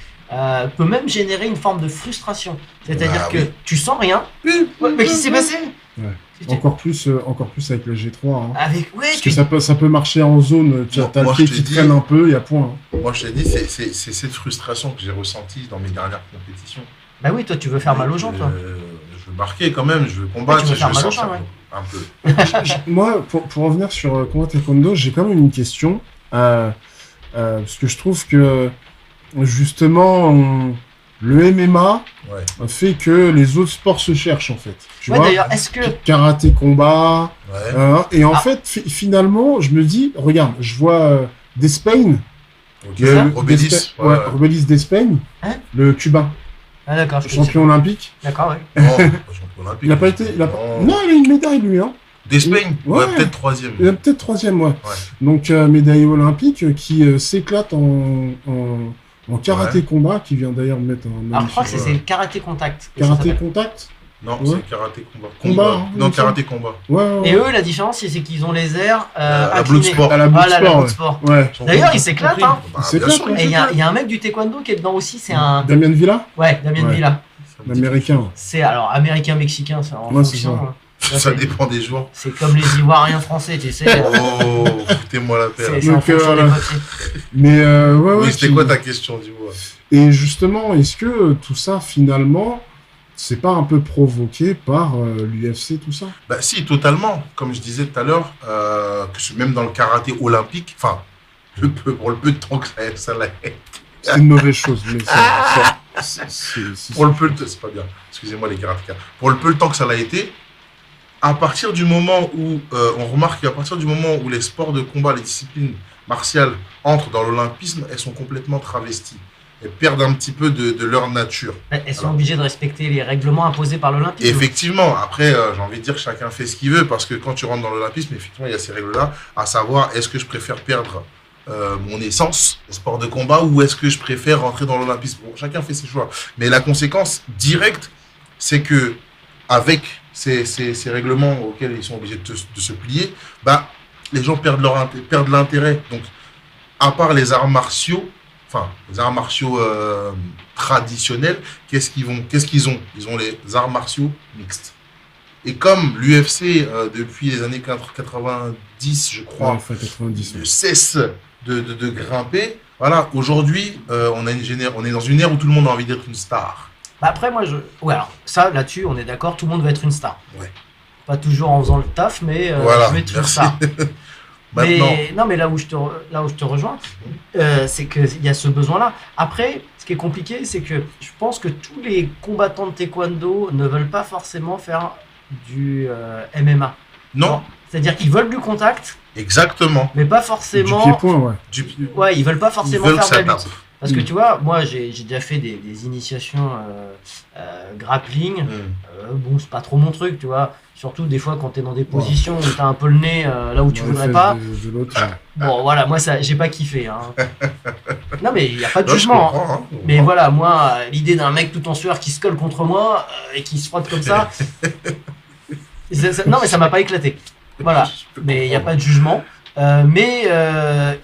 peut même générer une forme de frustration. C'est-à-dire Ah que oui. tu sens rien. Ouais, mais qu'est-ce qui s'est passé? Ouais. Si tu- Encore plus avec le G3. Hein. Avec, ouais, Parce tu... que ça peut marcher en zone. Tu as le Moi, pied je te qui dis- traîne un peu, il y a point. Hein. Moi, je t'ai dit, c'est cette frustration que j'ai ressentie dans mes dernières compétitions. Bah oui, toi, tu veux faire mal aux gens, toi. Je veux marquer quand même, je veux combattre, Ouais, tu veux je faire veux mal aux sortir gens, ouais. un peu. Moi, pour revenir sur combat taekwondo, j'ai quand même une question. Parce que je trouve que, justement, le MMA Ouais, fait que les autres sports se cherchent, en fait. Tu Ouais, vois, d'ailleurs, est-ce que... karaté, combat. ouais. Et en Ah. fait, finalement, je me dis, regarde, je vois Despain. Ok, ça Obélis. Despain- ouais, Obélis Despain, Hein le cubain, Ah d'accord, je te champion dis. olympique. D'accord, ouais. Non, pas champion olympique. Il a pas été. Non, il a une médaille, lui. Hein. D'Espagne. Ouais, Ouais. peut-être troisième. Il a peut-être troisième, ouais. Donc, médaille olympique qui s'éclate en karaté combat, qui vient d'ailleurs de mettre un Alors, je crois que magnifique c'est le karaté contact. que ça karaté s'appelle. contact. Non, Ouais. c'est karaté combat. Combat, hein, Non, il me karaté combat. Ouais, ouais, Et ouais. eux, la différence, c'est qu'ils ont les airs La inclinés. Bloodsport. À la Voilà, la Bloodsport, Bloodsport. ouais. D'ailleurs, il s'éclate, hein. Bah, C'est bien clair, sûr. quoi. Et il y a un mec du taekwondo qui est dedans aussi, c'est un... Damien Villa, Ouais, Damien Ouais. Villa. Ça me dit l'américain. C'est alors américain-mexicain, ça, en Ouais, c'est fonction. ça. hein. Ça dépend des jours. C'est comme les Ivoiriens français, tu sais. Oh, foutez-moi la paix. là. C'est en Donc, fonction des voilà. papiers. Mais ouais, Oui, ouais. c'était quoi ta question, dis-moi? Et justement, est-ce que tout ça, finalement, c'est pas un peu provoqué par l'UFC, tout ça? Bah si, totalement. Comme je disais tout à l'heure, même dans le karaté olympique, enfin, pour le peu de temps que ça l'a été. C'est une mauvaise chose, mais c'est- Pour le peu de temps, c'est pas bien. Excusez-moi les karatékas. Pour le peu de temps que ça l'a été, à partir du moment où on remarque qu'à partir du moment où les sports de combat, les disciplines martiales entrent dans l'olympisme, elles sont complètement travesties. Elles perdent un petit peu de leur nature. Elles sont Alors. obligées de respecter les règlements imposés par l'Olympisme. Effectivement, après, j'ai envie de dire que chacun fait ce qu'il veut, parce que quand tu rentres dans l'olympisme, effectivement, il y a ces règles-là, à savoir, est-ce que je préfère perdre mon essence, le sport de combat, ou est-ce que je préfère rentrer dans l'olympisme? Bon, chacun fait ses choix. Mais la conséquence directe, c'est que avec ces règlements auxquels ils sont obligés de se plier, bah, les gens perdent l'intérêt. Donc, à part les arts martiaux, traditionnels, qu'est-ce qu'ils ont? Ils ont les arts martiaux mixtes. Et comme l'UFC, depuis les années 90, je crois, Ouais, fin 90. ne cesse de grimper, voilà, aujourd'hui, on est dans une ère où tout le monde a envie d'être une star. Bah après, moi, ouais, alors, ça, là-dessus, on est d'accord, tout le monde veut être une star. Ouais. Pas toujours en faisant le taf, mais Voilà, je veux être une merci. star. Maintenant, Mais, non, mais là où je te rejoins, c'est qu'il y a ce besoin-là. Après, ce qui est compliqué, c'est que je pense que tous les combattants de taekwondo ne veulent pas forcément faire du MMA. non, C'est-à-dire qu'ils veulent du contact, exactement. mais pas Du forcément... pied-point, ouais. Du- Ouais, ils veulent pas forcément Ils veulent que faire de ça la tape. lutte. Parce que tu vois, moi j'ai déjà fait des initiations grappling. Bon, c'est pas trop mon truc, tu vois. Surtout des fois quand t'es dans des positions où t'as un peu le nez là où tu voudrais pas. De l'autre, Bon, voilà, moi ça, j'ai pas kiffé. Hein. Non, mais il n'y a pas de Non, je jugement. comprends, hein. Mais voilà, moi, l'idée d'un mec tout en sueur qui se colle contre moi et qui se frotte comme ça, non, mais ça m'a pas éclaté. Voilà, Je peux mais il n'y a pas comprendre. de jugement.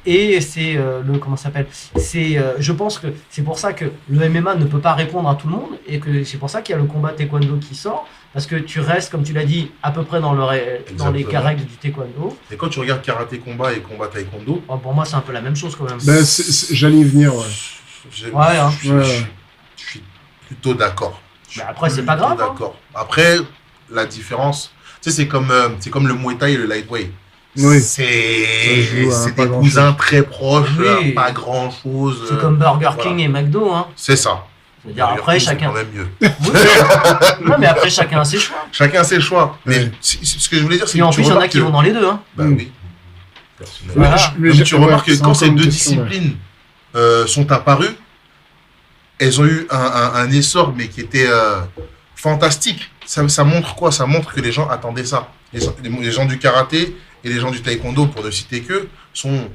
Et c'est le comment ça s'appelle, c'est je pense que c'est pour ça que le MMA ne peut pas répondre à tout le monde et que c'est pour ça qu'il y a le combat taekwondo qui sort parce que tu restes comme tu l'as dit à peu près dans dans les Exactement. règles du taekwondo. Et quand tu regardes karaté combat et combat taekwondo, Bon, pour moi c'est un peu la même chose quand même. Ben, j'allais y venir, ouais. Ouais, hein. Je suis plutôt d'accord. Je Mais suis après, c'est pas plutôt grave, hein. D'accord. Après, la différence, tu sais, c'est comme le Muay Thai et le lightweight. Oui. C'est joue à pas des grand cousins très proches, Oui. pas grand chose. C'est comme Burger voilà. King et McDo, hein. C'est ça. C'est-à-dire Burger après King, c'est chacun. quand même mieux. Oui. Non, mais après chacun a ses choix. Chacun ses choix. Mais Ouais. ce que je voulais dire, c'est Et en que tu plus, il y en a remarques qui que- vont dans les deux, hein. Bah Mm. oui. Personnellement. Voilà. Mais Donc, tu remarques que c'est quand encore ces une deux question, ouais. disciplines sont apparues, elles ont eu un essor, mais qui était fantastique. Ça montre quoi? Ça montre que les gens attendaient ça. Les gens du karaté et les gens du taekwondo, pour ne citer que, sont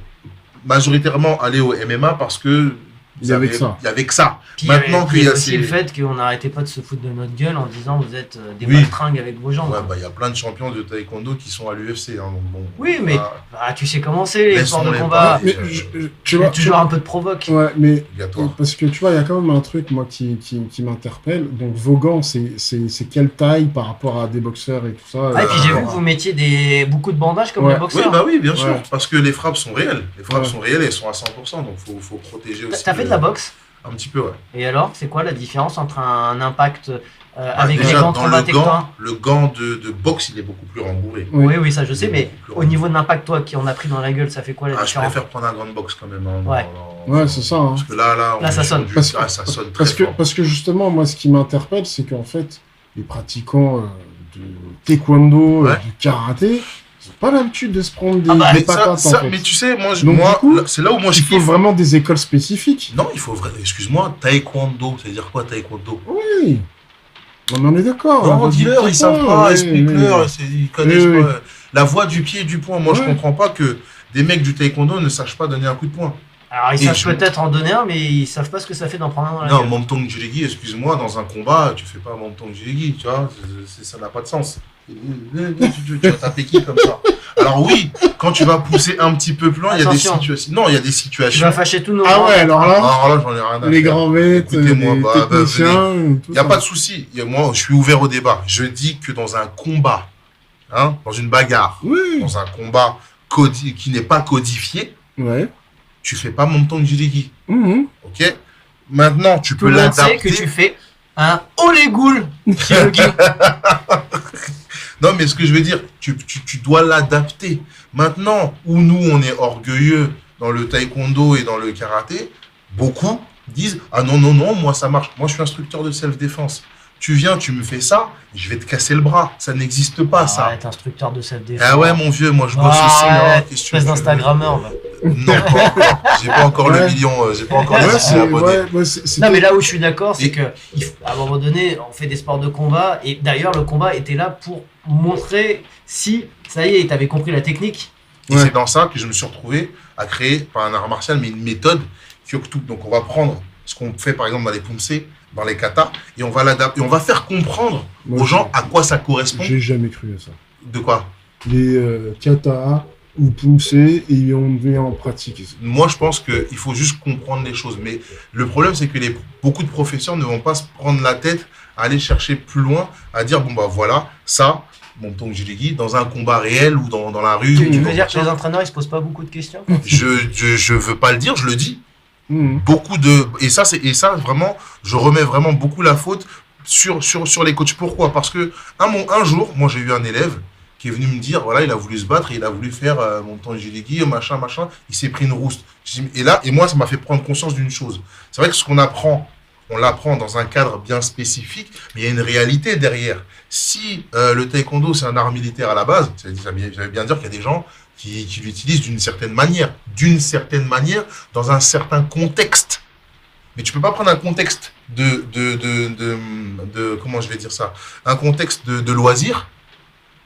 majoritairement allés au MMA parce que Il y avait que ça. Il y avait que ça. Puis Maintenant il y qu'il y a a aussi ces- le fait qu'on n'arrêtait pas de se foutre de notre gueule en disant vous êtes des Oui. baltringues avec vos jambes. Ouais, bah, il y a plein de champions de taekwondo qui sont à l'UFC. Hein, donc bon, Oui, mais bah, tu sais comment c'est les sports de laissons-les combat. pas. Mais tu Il y a vois, toujours un peu de provoque. ouais, mais obligatoire. parce que tu vois, il y a quand même un truc moi qui m'interpelle. Donc Vaughan, c'est quelle taille par rapport à des boxeurs et tout ça Ah, et puis j'ai vu par que rapport vous mettiez beaucoup de bandages comme Ouais. les boxeurs. Oui, bah oui, bien sûr, Ouais. parce que les frappes sont réelles. Les frappes Ouais. sont réelles et elles sont à 100%, donc faut protéger aussi. T'as fait de la boxe. Un petit peu, ouais. Et alors, c'est quoi la différence entre un impact avec Déjà, les gants de dans combat le taekwondo? gant de boxe, il est beaucoup plus rembourré. Oui, oui, ça je sais, Il est mais beaucoup plus au niveau de l'impact, toi qui en a pris dans la gueule, ça fait quoi la Ah, je différence? préfère prendre un gant de boxe quand même. Hein, Ouais. Ouais, c'est ça, hein. Parce que là, Là, ça est sur sonne. ça sonne très fort. Parce que justement, moi, ce qui m'interpelle, c'est qu'en fait, les pratiquants de taekwondo, Ouais. du karaté, ils n'ont pas l'habitude de se prendre des, Ah bah, des Mais, patates, en fait. mais tu sais, moi, Donc, du coup, c'est là où moi je Il faut kiffe. vraiment des écoles spécifiques. Non, il faut vraiment. Excuse-moi, taekwondo, ça veut dire quoi taekwondo? Oui. On est d'accord. Non, Vas-y, dis-leur, ils savent pas, ouais, explique-leur, ouais. ils connaissent Oui, pas. La voix du pied et du poing, moi je Ouais. comprends pas que des mecs du taekwondo ne sachent pas donner un coup de poing. Alors ils Et savent je- peut-être en donner un, mais ils savent pas ce que ça fait d'en prendre un dans la Non, gueule. Momtong Jirigi, excuse-moi, dans un combat, tu fais pas Momtong Jirigi, tu vois, ça n'a pas de sens. Tu vas taper qui comme ça? Alors oui, quand tu vas pousser un petit peu plus loin, il y a des Attention. situations. Non, il y a des Tu situations. vas fâcher tous nos Ah grands ouais, maîtres, alors hein. là, Alors là, j'en ai rien à les faire. grands maîtres, Écoutez-moi, les bah, techniciens, tout Il n'y a ça. pas de souci. Moi, je suis ouvert au débat. Je dis que dans un combat, hein, dans une bagarre, Oui. dans un combat qui n'est pas codifié, Ouais. tu fais pas Momtong Jirigi. Mhm. Ok? Maintenant, tu Tout peux le monde sait que l'adapter. tu fais un olé goule. C'est le gars. Non, mais ce que je veux dire, tu dois l'adapter. Maintenant, où nous, on est orgueilleux dans le taekwondo et dans le karaté, beaucoup disent « Ah non, non, non, moi, ça marche. Moi, je suis instructeur de self-défense. Tu viens, tu me fais ça, je vais te casser le bras. Ça n'existe pas, ça. Arrête, instructeur de self-défense. Ah ouais, mon vieux, moi, je bosse aussi. hein, Arrête, qu'est-ce que tu espèce veux. d'instagrammeur. va. Non, pas encore. J'ai pas encore le Ouais. million. J'ai pas encore les Ouais, 6 c'est 000 abonnés. c'était- Non, mais là où je suis d'accord, c'est Et- que à un moment donné, on fait des sports de combat. Et d'ailleurs, le combat était là pour montrer si, ça y est, t'avais compris la technique. Et Ouais. c'est dans ça que je me suis retrouvé à créer, pas un art martial, mais une méthode Kyokuto. Donc on va prendre ce qu'on fait par exemple dans les pumsé, dans les katas, et on va l'adapter, et on va faire comprendre Moi, aux gens à quoi ça correspond. J'ai jamais cru à ça. De quoi? Les kata ou pumsé, et on devait en pratiquer. Moi je pense qu'il faut juste comprendre les choses. Mais le problème c'est que beaucoup de professeurs ne vont pas se prendre la tête à aller chercher plus loin, à dire bon bah voilà, ça, mon Tong Jirigi, dans un combat réel ou dans la rue. Tu ou veux dans- dire que les entraîneurs, ils se posent pas beaucoup de questions? je veux pas le dire, je le dis. Mhm. Beaucoup de et ça vraiment je remets vraiment beaucoup la faute sur les coachs. Pourquoi? Parce que un jour moi j'ai eu un élève qui est venu me dire voilà, il a voulu se battre et il a voulu faire mon temps Jirigi, machin, il s'est pris une rouste. Et moi ça m'a fait prendre conscience d'une chose. C'est vrai que ce qu'on apprend, on l'apprend dans un cadre bien spécifique, mais il y a une réalité derrière. Si le taekwondo c'est un art militaire à la base, ça veut bien dire qu'il y a des gens qui l'utilisent d'une certaine manière, dans un certain contexte. Mais tu peux pas prendre un contexte comment je vais dire ça, un contexte de loisir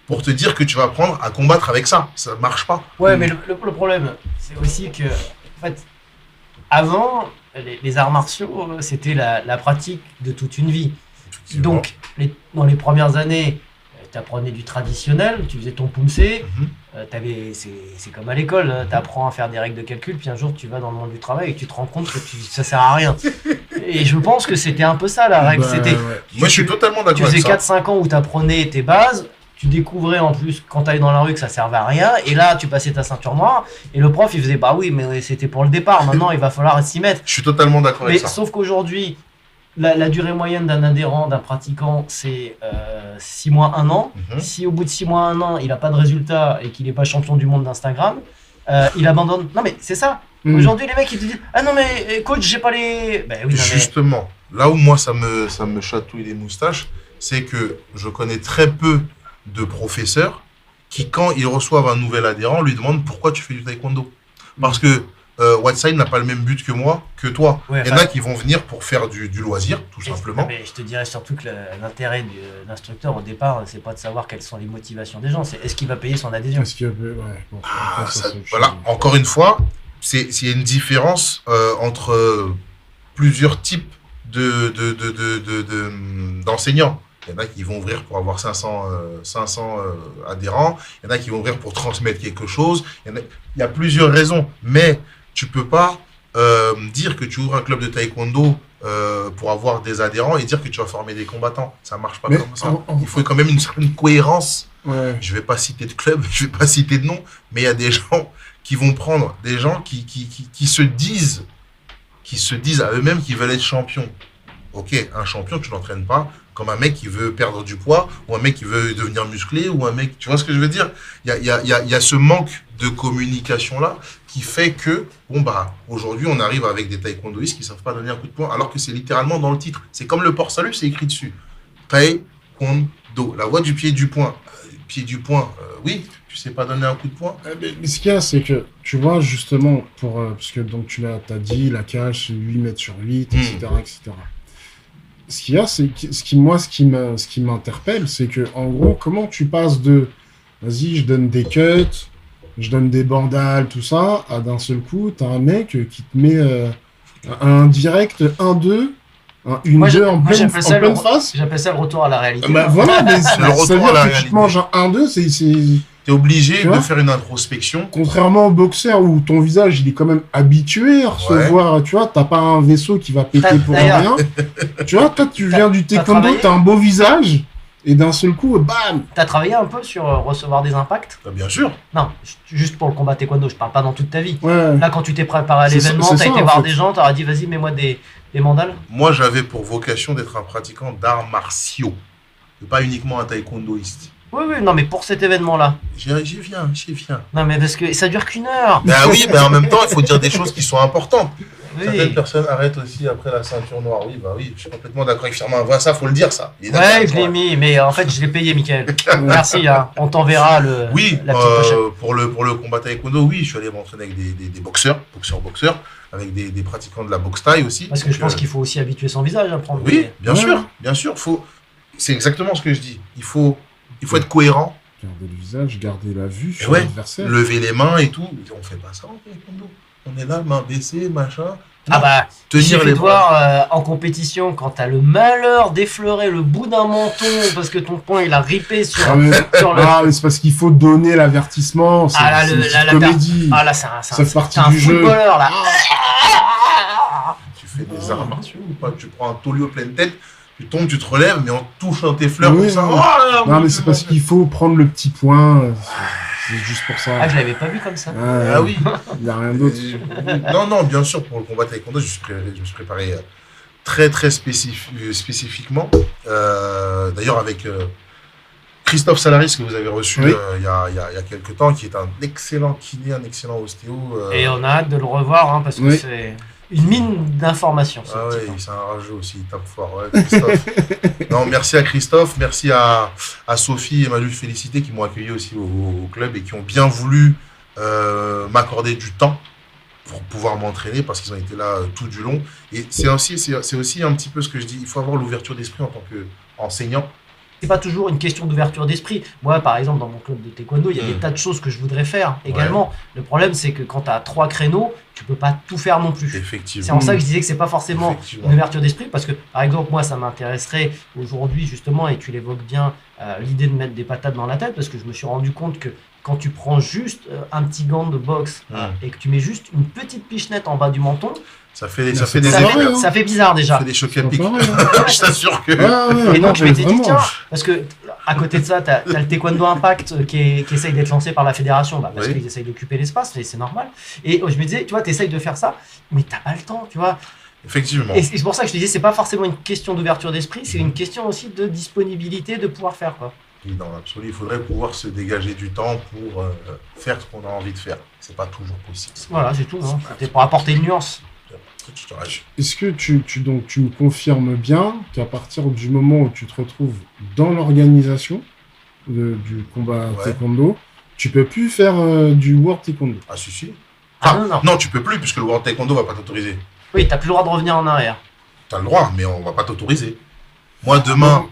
pour te dire que tu vas apprendre à combattre avec ça. Ça marche pas. Ouais, mais le problème, c'est aussi que, en fait, avant, les arts martiaux, c'était la pratique de toute une vie. Donc, dans les premières années, tu apprenais du traditionnel, tu faisais ton poumsé, c'est comme à l'école, tu apprends à faire des règles de calcul, puis un jour tu vas dans le monde du travail et tu te rends compte que ça sert à rien. Et je pense que c'était un peu ça la règle. Moi je suis totalement d'accord avec ça. Tu faisais 4-5 ans où tu apprenais tes bases, tu découvrais en plus quand tu allais dans la rue que ça servait à rien, et là tu passais ta ceinture noire, et le prof il faisait bah oui, mais c'était pour le départ, maintenant il va falloir s'y mettre. Je suis totalement d'accord avec ça. Sauf qu'aujourd'hui, la durée moyenne d'un adhérent, d'un pratiquant, c'est 6 mois, 1 an. Si au bout de 6 mois, 1 an, il n'a pas de résultat et qu'il n'est pas champion du monde d'Instagram, il abandonne. Non mais c'est ça. Aujourd'hui, les mecs, ils te disent « Ah non mais coach, j'ai pas les... » Ben, oui, justement, là où moi ça me chatouille les moustaches, c'est que je connais très peu de professeurs qui, quand ils reçoivent un nouvel adhérent, lui demandent « Pourquoi tu fais du taekwondo ?» Parce que Whiteside n'a pas le même but que moi, que toi. Ouais, il y en a qui vont venir pour faire du loisir, tout simplement. Mais je te dirais surtout que l'intérêt de l'instructeur au départ, c'est pas de savoir quelles sont les motivations des gens, c'est est-ce qu'il va payer son adhésion. Voilà, encore une fois, il y a une différence entre plusieurs types d'enseignants. Il y en a qui vont ouvrir pour avoir 500 adhérents, il y en a qui vont ouvrir pour transmettre quelque chose, il y a plusieurs raisons, mais tu peux pas dire que tu ouvres un club de taekwondo pour avoir des adhérents et dire que tu vas former des combattants. Ça marche pas comme ça. Il faut quand même une certaine cohérence. Ouais. Je vais pas citer de club, je vais pas citer de nom, mais il y a des gens qui vont prendre des gens qui se disent à eux-mêmes qu'ils veulent être champions. Ok, un champion, tu l'entraînes pas comme un mec qui veut perdre du poids, ou un mec qui veut devenir musclé, ou un mec... Tu vois ce que je veux dire ? Il y a ce manque de communication-là qui fait que, aujourd'hui, on arrive avec des taekwondoïstes qui ne savent pas donner un coup de poing, alors que c'est littéralement dans le titre. C'est comme le port-salut, c'est écrit dessus. Taekwondo, la voix du pied du poing. Pied du poing, oui, tu sais pas donner un coup de poing. Mais ce qu'il y a, c'est que, tu vois, justement, parce que donc, tu as dit, la cage, c'est 8 mètres sur 8, etc., etc. Ce qu'il y a, c'est ce qui m'interpelle, c'est que, en gros, comment tu passes de vas-y, je donne des cuts, je donne des bandales, tout ça, à d'un seul coup, t'as un mec qui te met un direct 1-2, une 2 en pleine face. J'appelle ça le retour à la réalité. Bah voilà, mais le retour à la réalité. Tu te manges un 1-2, c'est... T'es obligé de faire une introspection. Contrairement au boxeur où ton visage il est quand même habitué à recevoir, tu vois, t'as pas un vaisseau qui va péter pour rien. Tu vois, toi tu viens du taekwondo, t'as un beau visage et d'un seul coup, bam. T'as travaillé un peu sur recevoir des impacts ? Bien sûr. Non, juste pour le combat taekwondo, je parle pas dans toute ta vie. Ouais. Là, quand tu t'es préparé à l'événement, t'as été voir des gens, t'auras dit vas-y, mets-moi des mandales. Moi, j'avais pour vocation d'être un pratiquant d'arts martiaux, et pas uniquement un taekwondoïste. Oui, non, mais pour cet événement-là. J'y viens. Non, mais parce que ça dure qu'1 heure. Oui, mais en même temps, il faut dire des choses qui sont importantes. Oui. Certaines personnes arrêtent aussi après la ceinture noire. Oui, je suis complètement d'accord avec Firmin. Voilà, ça, faut le dire, ça. Ouais, je l'ai mis, mais en fait, je l'ai payé, Mickaël. Merci, hein. On t'enverra la petite pochette. Pour le combat taekwondo, oui, je suis allé m'entraîner avec des boxeurs, avec des pratiquants de la boxe thaï aussi. Parce que je pense qu'il faut aussi habituer son visage à prendre. Oui, bien sûr. C'est exactement ce que je dis. Il faut être cohérent. Garder le visage, garder la vue sur l'adversaire. Lever les mains et tout. On fait pas ça en taekwondo. On est là, main baissée, machin. Tenir les voir en compétition quand t'as le malheur d'effleurer le bout d'un menton parce que ton poing il a ripé sur le... mais c'est parce qu'il faut donner l'avertissement. C'est une comédie. Ça fait partie du jeu. Footballeur là. Tu fais des arts martiaux ou pas ? Tu prends un tolio pleine tête. Tu tombes, tu te relèves, mais on touche dans tes fleurs comme ça. Non, mais c'est parce qu'il faut prendre le petit point. C'est juste pour ça. Je l'avais pas vu comme ça. Oui. Il n'y a rien d'autre. Non, bien sûr, pour le combat taekwondo, je me suis préparé très, très spécifiquement. D'ailleurs, avec Christophe Salaris, que vous avez reçu il y a quelques temps, qui est un excellent kiné, un excellent ostéo. Et on a hâte de le revoir, parce que c'est... une mine d'informations. C'est un rageux aussi, il tape fort. Christophe. Non, merci à Christophe, merci à Sophie et Manu Félicité qui m'ont accueilli aussi au club et qui ont bien voulu m'accorder du temps pour pouvoir m'entraîner parce qu'ils ont été là tout du long. Et c'est aussi un petit peu ce que je dis, il faut avoir l'ouverture d'esprit en tant qu'enseignant. C'est pas toujours une question d'ouverture d'esprit. Moi, par exemple, dans mon club de taekwondo, il y a des tas de choses que je voudrais faire également. Le problème, c'est que quand tu as 3 créneaux, tu peux pas tout faire non plus. Effectivement. C'est en ça que je disais que c'est pas forcément une ouverture d'esprit, parce que, par exemple, moi, ça m'intéresserait aujourd'hui, justement, et tu l'évoques bien, l'idée de mettre des patates dans la tête, parce que je me suis rendu compte que quand tu prends juste un petit gant de boxe et que tu mets juste une petite pichenette en bas du menton, ça fait des ça fait bizarre déjà. Ça fait des chocs à pic. Je t'assure que. Et donc je m'étais dit, tiens, parce que à côté de ça, t'as le Taekwondo Impact qui essaye d'être lancé par la fédération, parce qu'ils essayent d'occuper l'espace, et c'est normal. Et je me disais, tu vois, t'essayes de faire ça, mais t'as pas le temps, tu vois. Effectivement. Et c'est pour ça que je te disais, c'est pas forcément une question d'ouverture d'esprit, c'est une question aussi de disponibilité, de pouvoir faire, quoi. Oui, dans l'absolu, il faudrait pouvoir se dégager du temps pour faire ce qu'on a envie de faire. C'est pas toujours possible. Voilà, c'est tout. Hein. C'était pour apporter une nuance. Est-ce que tu me confirmes bien qu'à partir du moment où tu te retrouves dans l'organisation du combat taekwondo, tu peux plus faire du World Taekwondo? Ah si. Enfin, non, tu peux plus puisque le World Taekwondo va pas t'autoriser. Oui, t'as plus le droit de revenir en arrière. T'as le droit, mais on va pas t'autoriser. Moi, demain...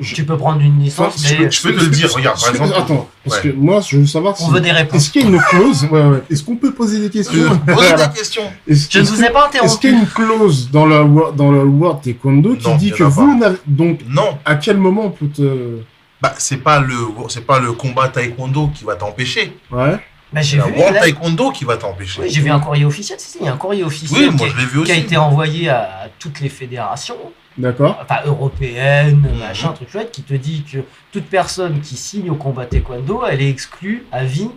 Tu peux prendre une licence, mais... Je peux te le dire, regarde, par exemple... Attends, parce que moi, je veux savoir si... On veut des réponses. Est-ce qu'il y a une clause Est-ce qu'on peut poser des questions Poser des questions. Je ne vous ai pas interrompu. Est-ce qu'il y a une clause dans le World Taekwondo qui dit que vous n'avez... Donc, non. À quel moment on peut te... C'est pas le combat taekwondo qui va t'empêcher. Ouais. Bah, j'ai vu World Taekwondo qui va t'empêcher. Oui, j'ai vu un courrier officiel. Il y a un courrier officiel qui a été envoyé à toutes les fédérations. D'accord. Enfin, européenne, machin, truc chouette, qui te dit que toute personne qui signe au combat taekwondo, elle est exclue à vie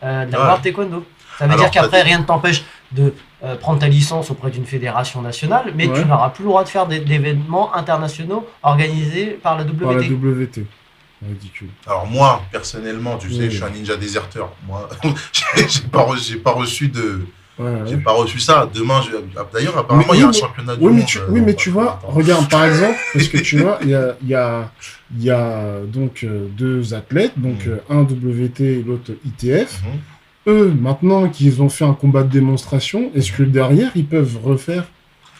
d'avoir taekwondo. Ça veut dire qu'après, rien ne t'empêche de prendre ta licence auprès d'une fédération nationale, mais tu n'auras plus le droit de faire d'événements internationaux organisés par la WT. Par la WT. Ridicule. Alors moi, personnellement, tu sais, je suis un ninja déserteur. Moi, j'ai pas reçu de... J'ai pas reçu ça. Demain, d'ailleurs, apparemment, il y a un championnat du monde. Mais tu vois, regarde, par exemple, parce que tu vois, il y a donc 2 athlètes, donc un WT et l'autre ITF. Eux, maintenant qu'ils ont fait un combat de démonstration, est-ce que derrière, ils peuvent refaire?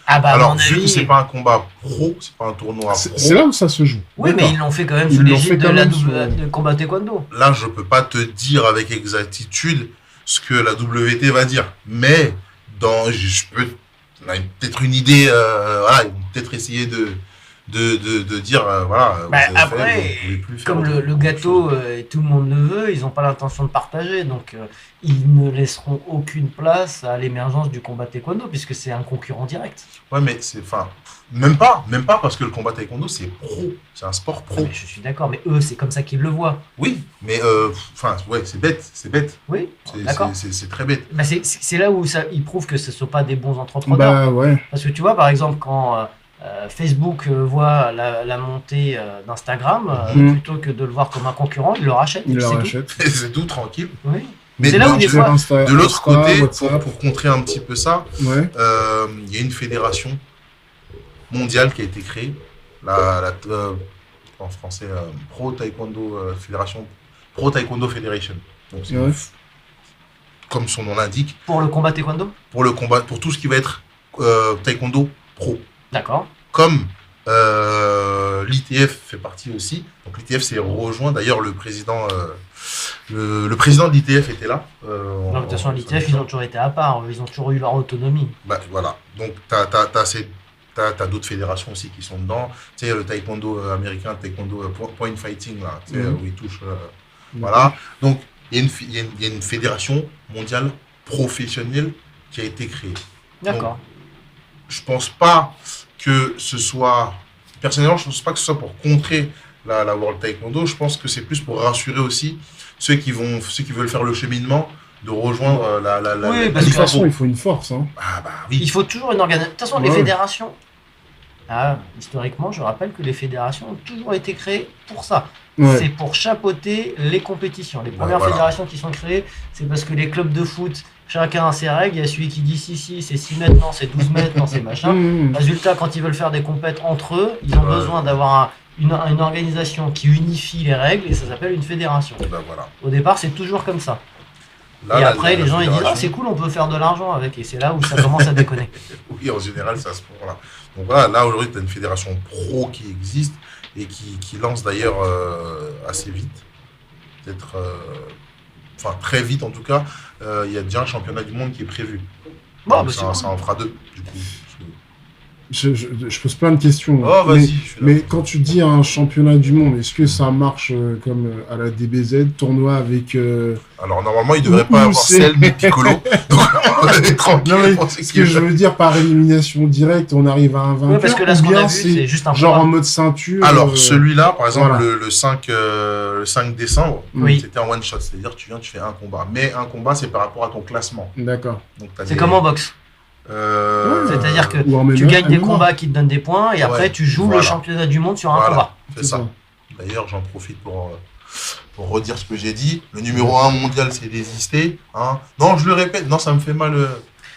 Alors, vu que c'est pas un combat pro, c'est pas un tournoi pro. C'est là où ça se joue. Oui, mais ils l'ont fait quand même sous l'égide de combat taekwondo. Là, je peux pas te dire avec exactitude ce que la WT va dire. Mais, on a peut-être une idée, ils vont peut-être essayer de dire, après, comme le gâteau, tout le monde le veut, ils n'ont pas l'intention de partager. Donc, ils ne laisseront aucune place à l'émergence du combat taekwondo, puisque c'est un concurrent direct. Ouais, mais même pas parce que le combat taekwondo, c'est pro. C'est un sport pro. Mais je suis d'accord, mais eux, c'est comme ça qu'ils le voient. Oui, mais c'est bête. Oui, d'accord. C'est très bête. C'est là où ils prouvent que ce ne sont pas des bons entrepreneurs. Parce que tu vois, par exemple, quand Facebook voit la montée d'Instagram, plutôt que de le voir comme un concurrent, il le rachète. C'est tout, tranquille. Oui. Mais c'est là où des fois... de l'autre côté, pour contrer un petit peu ça, il y a une fédération mondiale qui a été créée, en français, Pro Taekwondo Federation. Donc c'est comme son nom l'indique. Pour le combat taekwondo ? Pour tout ce qui va être taekwondo pro. D'accord. Comme l'ITF fait partie aussi. Donc l'ITF s'est rejoint. D'ailleurs, le président de l'ITF était là. De toute façon, l'ITF, ils ont toujours été à part. Ils ont toujours eu leur autonomie. Voilà. Donc, t'as d'autres fédérations aussi qui sont dedans. Tu sais, le taekwondo américain, le taekwondo point fighting, là, où ils touchent. Voilà. Donc, il y a une fédération mondiale professionnelle qui a été créée. D'accord. Donc, je pense pas que ce soit... Personnellement, je pense pas que ce soit pour contrer la World Taekwondo. Je pense que c'est plus pour rassurer aussi ceux qui veulent faire le cheminement de rejoindre de toute façon, il faut une force. Hein. Oui. Il faut toujours une organisation. De toute façon, les fédérations... historiquement, je rappelle que les fédérations ont toujours été créées pour ça. C'est pour chapeauter les compétitions. Les premières fédérations qui sont créées, c'est parce que les clubs de foot, chacun a ses règles. Il y a celui qui dit si, c'est 6 mètres, non, c'est 12 mètres, non, c'est machin. Résultat, quand ils veulent faire des compètes entre eux, ils ont besoin d'avoir une organisation qui unifie les règles et ça s'appelle une fédération. Au départ, c'est toujours comme ça. Là, Et après, les gens ils disent fédération- ah, c'est cool, on peut faire de l'argent avec. Et c'est là où ça commence à déconner. Oui, en général, c'est à ce moment-là. Donc voilà, là aujourd'hui, tu as une fédération pro qui existe et qui lance d'ailleurs assez vite. Peut-être, enfin très vite en tout cas. Il y a déjà un championnat du monde qui est prévu. Bon, Donc, bah, ça, c'est ça en fera deux, du coup. Je pose plein de questions. Oh, vas-y, je suis là. Mais quand tu dis un championnat du monde, est-ce que ça marche comme à la DBZ, tournoi avec... Alors normalement, il ne devrait Ou pas avoir c'est- Cell ni Piccolo. Donc on est tranquille. Non, mais pour ce ce qui est- que je veux dire, par élimination directe, on arrive à un vainqueur, Ouais, parce que là, ou ce qu'on a bien vu, c'est juste un genre combat. en mode ceinture. Alors celui-là, par exemple, voilà. le 5 décembre, Oui. c'était un one shot, c'est-à-dire tu viens, tu fais un combat. Mais un combat, c'est par rapport à ton classement. D'accord. Donc, t'as C'est des- comme en boxe. C'est-à-dire C'est-à-dire que Ou en tu MMA, gagnes des MMA. combats qui te donnent des points et après Ouais, tu joues voilà. le championnat du monde sur un Voilà. combat. C'est ça. D'ailleurs, j'en profite pour redire ce que j'ai dit. Le numéro 1 mondial, c'est désisté. Hein. Non, je le répète, non, ça me fait mal.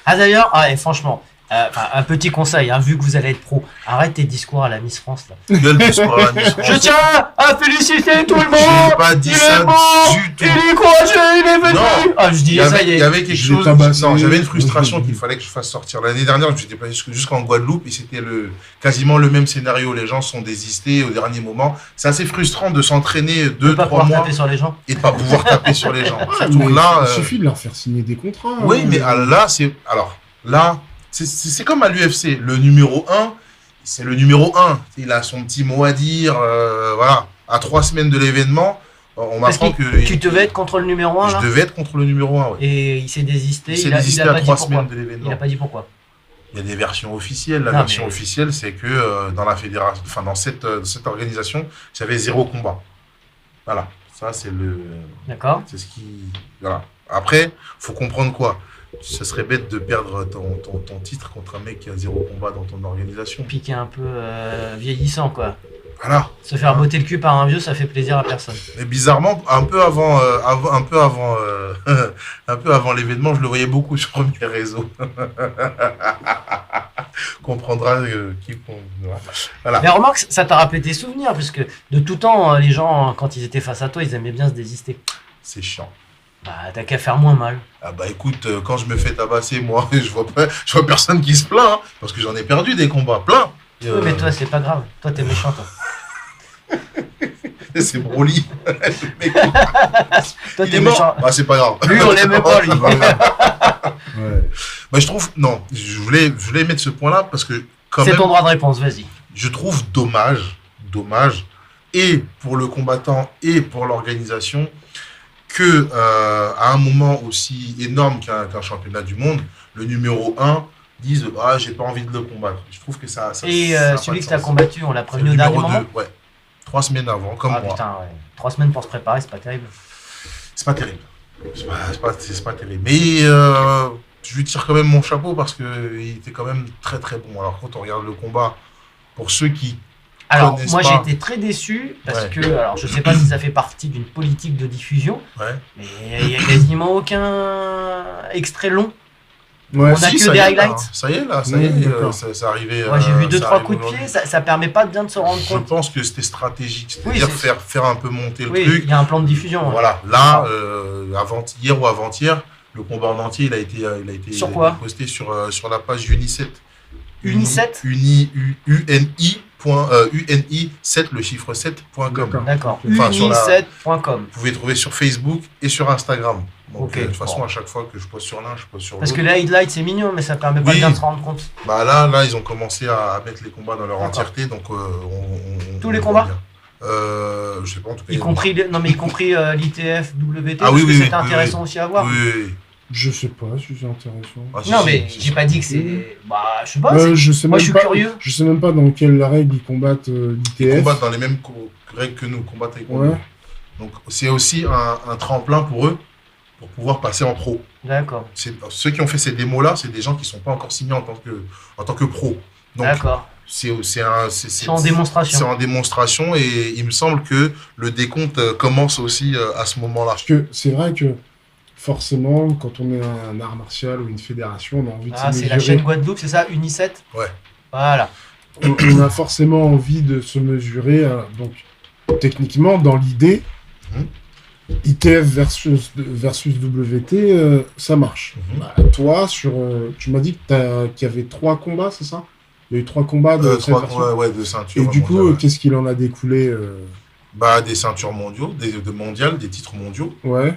Ah d'ailleurs, et franchement, un petit conseil, hein, vu que vous allez être pro, arrête tes discours à la Miss France là. Gueule de soir à la Miss France. Je tiens à féliciter tout le Je n'ai monde. pas dit Il ça est beau, du tout. il est courageux, il est venu. Non. Ah, je dis ça y Il y est. avait quelque Je l'ai chose. tabassé. Non, j'avais une frustration qu'il fallait que je fasse sortir. L'année dernière, j'étais pas jusqu'en Guadeloupe et c'était quasiment le même scénario. Les gens sont désistés au dernier moment. C'est assez frustrant de s'entraîner De pas 2-3 pouvoir mois taper sur les gens. et de pas pouvoir taper sur les gens. Ouais, Surtout mais que là, il suffit de leur faire signer des contrats. oui, hein. mais là, c'est comme à l'UFC. Le numéro 1, c'est le numéro 1. Il a son petit mot à dire. Voilà. À 3 semaines de l'événement, on Parce m'apprend que que tu devais être contre le numéro 1 je là. devais être contre le numéro 1. Ouais. Et il s'est désisté. Il s'est Il a désisté pas à dit 3 pourquoi. semaines de Il l'événement. a pas dit pourquoi. Il y a des versions officielles. La Non, version mais- officielle, c'est que dans la fédération, enfin dans cette organisation, j'avais 0 combat. Voilà. Ça, c'est D'accord. c'est ce qui. Voilà. Après, faut comprendre quoi. Ça serait bête de perdre ton titre contre un mec qui a 0 combat dans ton organisation. Puis qui est un peu vieillissant quoi. Voilà. Se faire botter le cul par un vieux, ça fait plaisir à personne. Mais bizarrement, un peu avant un peu avant l'événement, je le voyais beaucoup sur mes réseaux. Comprendra voilà. Mais remarque, ça t'a rappelé tes souvenirs, puisque de tout temps, les gens, quand ils étaient face à toi, ils aimaient bien se désister. C'est chiant. Bah, t'as qu'à faire moins mal. Ah bah écoute, quand je me fais tabasser, moi, je vois personne qui se plaint, hein, parce que j'en ai perdu des combats, plein. Oui, mais toi, c'est pas grave. Toi, t'es méchant, toi. C'est Broly. Le mec, Toi, il t'es est mort. méchant. Bah c'est pas grave. Lui, on l'aimait pas, lui. Ouais. Bah je trouve, non, je voulais mettre ce point-là parce que quand C'est même, ton droit de réponse, vas-y. je trouve dommage, et pour le combattant et pour l'organisation, que à un moment aussi énorme qu'un championnat du monde, le numéro 1 dise ah j'ai pas envie de le combattre. Je trouve que ça Et ça a celui pas que de t'as sens. combattu, on l'a C'est prévenu le au dernier numéro moment. 2, ouais. 3 semaines avant, comme Ah moi. putain, ouais. 3 semaines pour se préparer, c'est pas terrible. C'est pas terrible. C'est pas terrible. Mais je lui tire quand même mon chapeau parce qu'il était quand même très très bon. Alors quand on regarde le combat, pour ceux qui Alors, connaissent moi, j'ai pas. été très déçu parce Ouais. que, alors, je sais pas si ça fait partie d'une politique de diffusion, Ouais. mais il n'y a quasiment aucun extrait long. Ouais. On a que ça des y est, highlights. là. Ça y est, là, ça y est, D'accord. ça arrivait. Moi, j'ai vu 2-3 ça arrive coups de aujourd'hui. pied, ça permet pas de bien de se rendre Je compte. pense que c'était stratégique, Oui, c'est-à-dire c'est- faire un peu monter le Oui, truc. il y a un plan de diffusion. hein. Voilà, là, hier ou avant-hier, le combat en entier, il a été Sur il a quoi été posté sur la page Uni7. Uni7 UNI7, le chiffre 7.com. D'accord. D'accord. Enfin, sur la- Uni7.com. Vous pouvez trouver sur Facebook et sur Instagram. Donc, Ok, de toute façon, bon. à chaque fois que je poste sur l'un, je poste sur Parce l'autre. que les highlights, c'est mignon, mais ça permet pas Oui. de bien se rendre compte. Bah là, ils ont commencé à mettre les combats dans leur D'accord. entièreté. Donc, Tous les on combats voit bien. Je sais pas, en tout cas. Y compris, y compris l'ITF, WT, Ah parce oui, que oui, c'était oui, intéressant aussi à voir. Oui, oui. Je sais pas si c'est intéressant. Ah, si, Non, si, mais si, j'ai si. pas dit que c'est. Bah, je sais pas. Je sais moi, même je suis pas, curieux. Je sais même pas dans quelles règles ils combattent Ils l'ITF. combattent dans les mêmes règles que nous, combattent taekwondo. Ouais. Donc, c'est aussi un tremplin pour eux pour pouvoir passer en pro. D'accord. Ceux qui ont fait ces démos-là, c'est des gens qui ne sont pas encore signés en tant que pro. Donc, D'accord. c'est C'est en démonstration. C'est en démonstration et il me semble que le décompte commence aussi à ce moment-là. Parce que c'est vrai que forcément, quand on est un art martial ou une fédération, on a envie de Ah, se c'est la mesurer. chaîne Guadeloupe, c'est ça Uni7 Ouais. Voilà. On a forcément envie de se mesurer. Donc, techniquement, dans l'idée, Mhm. ITF versus WT, ça marche. Bah, toi, tu m'as dit qu'il y avait 3 combats, c'est ça? Il y a eu 3 combats de cette version. Ouais, de ceintures. Et du coup, mondiales, ouais. qu'est-ce qu'il en a découlé Bah, des ceintures mondiaux, de mondiales, des titres mondiaux. Ouais.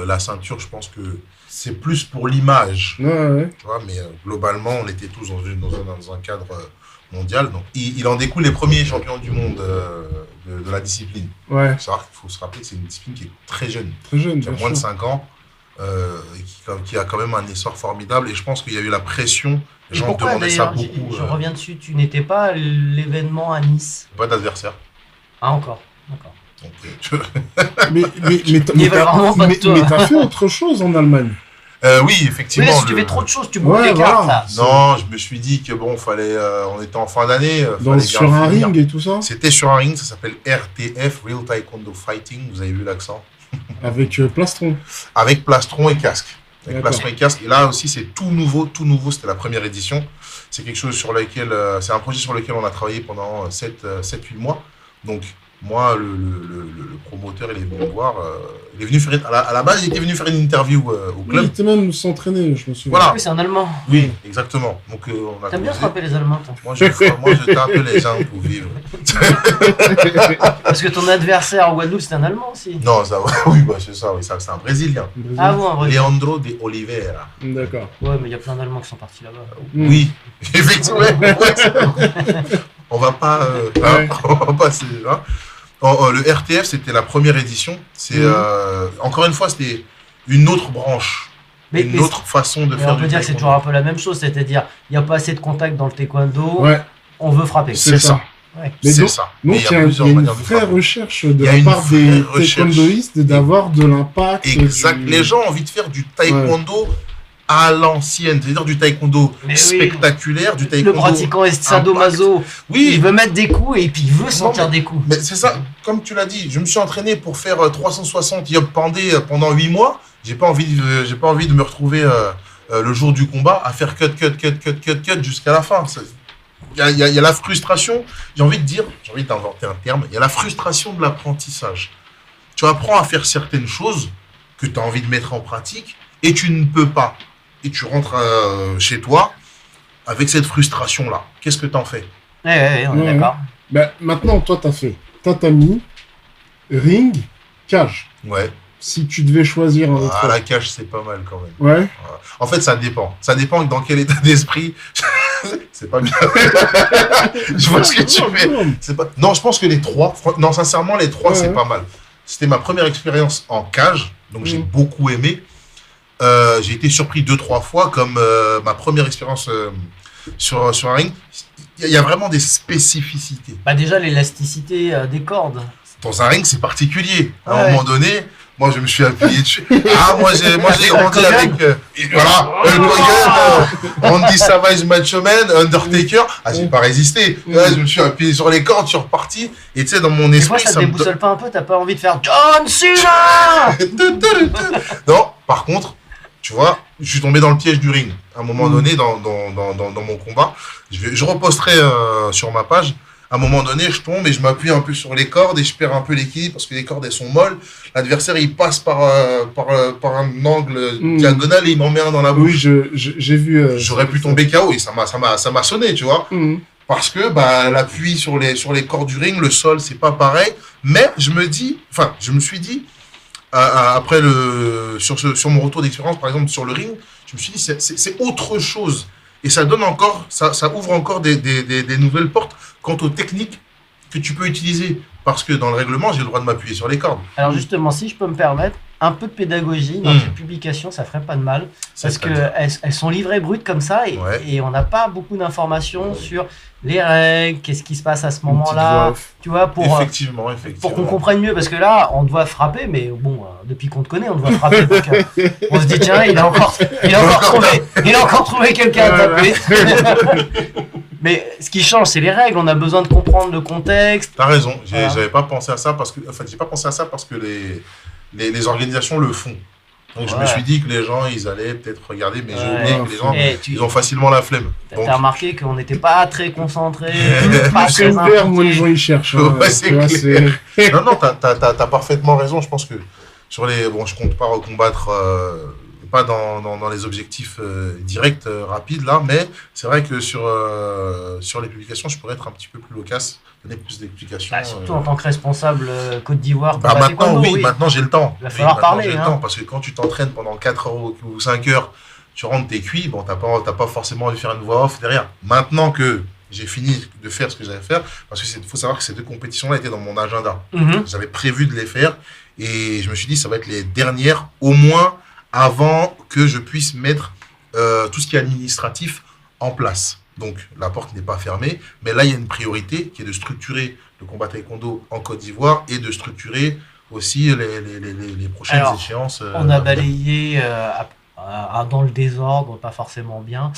La ceinture, je pense que c'est plus pour l'image. Ouais. Tu vois, mais globalement, on était tous dans un cadre mondial. Donc, il en découle les premiers champions du monde de la discipline. Ouais. Il faut se rappeler que c'est une discipline qui est très jeune, Très jeune, qui a bien moins de sûr. 5 ans, et qui a quand même un essor formidable. Et je pense qu'il y a eu la pression. Les Et gens pourquoi demandaient ça d'ailleurs, beaucoup. je reviens dessus, tu n'étais pas à l'événement à Nice? Pas d'adversaire. Ah, encore. D'accord. Donc, Il veut vraiment pas de toi. mais t'as fait autre chose en Allemagne. oui, Oui, effectivement. mais si tu fais trop de choses, tu bouges Ouais, les cartes. voilà. Ça. Non, je me suis dit que bon, fallait, on était en fin d'année. Sur un ring et tout ça. C'était sur un ring, ça s'appelle RTF, Real Taekwondo Fighting, vous avez vu l'accent. Avec Plastron. Avec plastron et casque. Avec D'accord. plastron et casque. Et là aussi, c'est tout nouveau, c'était la première édition. C'est quelque chose sur lequel, c'est un projet sur lequel on a travaillé pendant 7-8 mois. Donc, moi, le promoteur, il est venu me voir. Il est venu faire à la base, il était venu faire une interview au Oui, il club. était même s'entraîner, je me souviens. Voilà. Oui, c'est un Allemand. Oui, exactement. Donc, on a T'aimes bien causé. frapper les Allemands, toi. Moi, je tape les gens pour vivre. Parce que ton adversaire en Guadeloupe, c'est un Allemand aussi. Non, ça, oui, bah, c'est ça, oui, ça, c'est un Brésilien. Ah bon, en vrai. Leandro de Oliveira. D'accord. Ouais, mais il y a plein d'Allemands qui sont partis là-bas. Oui, effectivement. On va pas, Ouais. on va passer. Hein. Le RTF, c'était la première édition. C'est encore une fois, c'était une autre branche, une autre façon de mais faire on peut du dire que c'est taekwondo. toujours un peu la même chose, c'est-à-dire il n'y a pas assez de contact dans le taekwondo, Ouais, on veut frapper. C'est ça. Ouais. mais C'est donc, ça. Mais donc il y a plusieurs une manières de vraie frapper. recherche de Il y a la une part des vraie recherche. taekwondoïstes d'avoir de l'impact. Exact. du- Les gens ont envie de faire du taekwondo à l'ancienne, c'est-à-dire du taekwondo Mais oui. spectaculaire, du Le taekwondo. pratiquant est sadomaso, Oui, il veut mettre des coups et puis il veut sentir des coups. mais c'est ça, comme tu l'as dit, je me suis entraîné pour faire 360 Yop Pandé pendant 8 mois. J'ai pas envie de me retrouver le jour du combat à faire cut jusqu'à la fin. Il y a la frustration, j'ai envie d'inventer un terme, il y a la frustration de l'apprentissage. Tu apprends à faire certaines choses que tu as envie de mettre en pratique et tu ne peux pas. Et tu rentres chez toi avec cette frustration-là. Qu'est-ce que tu en fais? Ouais, on est Ouais. d'accord. Bah, maintenant, toi, t'as fait tatami, ring, cage. Ouais, Si tu devais choisir un autre. la cage, c'est pas mal quand même. Ouais. En fait, ça dépend. Ça dépend dans quel état d'esprit. C'est pas bien. Je vois ce que tu fais. C'est pas... Non, je pense que les trois, non, sincèrement, les trois, Ouais, c'est ouais. pas mal. C'était ma première expérience en cage, donc j'ai beaucoup aimé. J'ai été surpris 2-3 fois, comme ma première expérience sur un ring. Il y a vraiment des spécificités. Bah déjà l'élasticité des cordes. Dans un ring, c'est particulier. À un Ouais. moment donné, moi, je me suis appuyé dessus. Ah, moi, j'ai grandi Hulk avec... et voilà, Hulk Hogan, Randy Savage, Macho Man, Undertaker. Ah, j'ai pas résisté. Ouais, je me suis appuyé sur les cordes, je suis reparti. Et tu sais, dans mon Des esprit, fois ça te me déboussole pas un peu, t'as pas envie de faire John Cena. Non, par contre, tu vois, je suis tombé dans le piège du ring. À un moment donné, dans mon combat, je reposterai sur ma page. À un moment donné, je tombe et je m'appuie un peu sur les cordes et je perds un peu l'équilibre parce que les cordes, elles sont molles. L'adversaire, il passe par un angle diagonal et il m'en met un dans la bouche. Oui, j'ai vu. J'aurais pu tomber KO et ça m'a sonné, tu vois. Parce que bah, l'appui sur les cordes du ring, le sol, c'est pas pareil. Mais je me suis dit, après sur mon retour d'expérience, par exemple sur le ring, je me suis dit c'est autre chose. Et ça donne encore, ça ouvre encore des nouvelles portes quant aux techniques que tu peux utiliser. Parce que dans le règlement, j'ai le droit de m'appuyer sur les cordes. Alors justement, si je peux me permettre, un peu de pédagogie dans tes publications, ça ferait pas de mal. Parce qu'elles sont livrées brutes comme ça et on n'a pas beaucoup d'informations sur les règles, qu'est-ce qui se passe à ce moment-là, tu vois, Effectivement. pour qu'on comprenne mieux. Parce que là, on doit frapper, mais bon, depuis qu'on te connaît, on doit frapper. Donc, on se dit, tiens, il a encore trouvé quelqu'un à taper. Mais ce qui change, c'est les règles. On a besoin de comprendre le contexte. T'as raison. Voilà. J'avais pas pensé à ça parce que, j'ai pas pensé à ça parce que les organisations le font. Donc je Ouais. me suis dit que les gens, ils allaient peut-être regarder, mais j'ai Ouais. oublié que les gens, Eh, ils ont facilement la flemme. Donc, T'as remarqué qu'on n'était pas très concentrés, pas C'est très ouvert, moi, les impliqués. gens, ils cherchent. Hein, Ouais, c'est tu vois, clair. c'est- non, non, t'as parfaitement raison. Je pense que sur les, bon, je compte pas recombattre, pas dans les objectifs directs, rapides là, mais c'est vrai que sur les publications, je pourrais être un petit peu plus loquace, donner plus d'explications. Bah, surtout en tant que responsable Côte d'Ivoire. Bah, combat maintenant, taekwondo, oui, maintenant j'ai le temps. Il va Oui, falloir maintenant, parler, j'ai le hein. temps, parce que quand tu t'entraînes pendant 4 heures ou 5 heures, tu rentres tes cuits, bon, t'as pas forcément envie de faire une voix off derrière. Maintenant que j'ai fini de faire ce que j'avais à faire, parce qu'il faut savoir que ces 2 compétitions-là étaient dans mon agenda. Mhm. J'avais prévu de les faire et je me suis dit ça va être les dernières, au moins avant que je puisse mettre tout ce qui est administratif en place. Donc la porte n'est pas fermée, mais là il y a une priorité qui est de structurer le combat taekwondo en Côte d'Ivoire et de structurer aussi les prochaines Alors, échéances. On a balayé dans le désordre, pas forcément bien.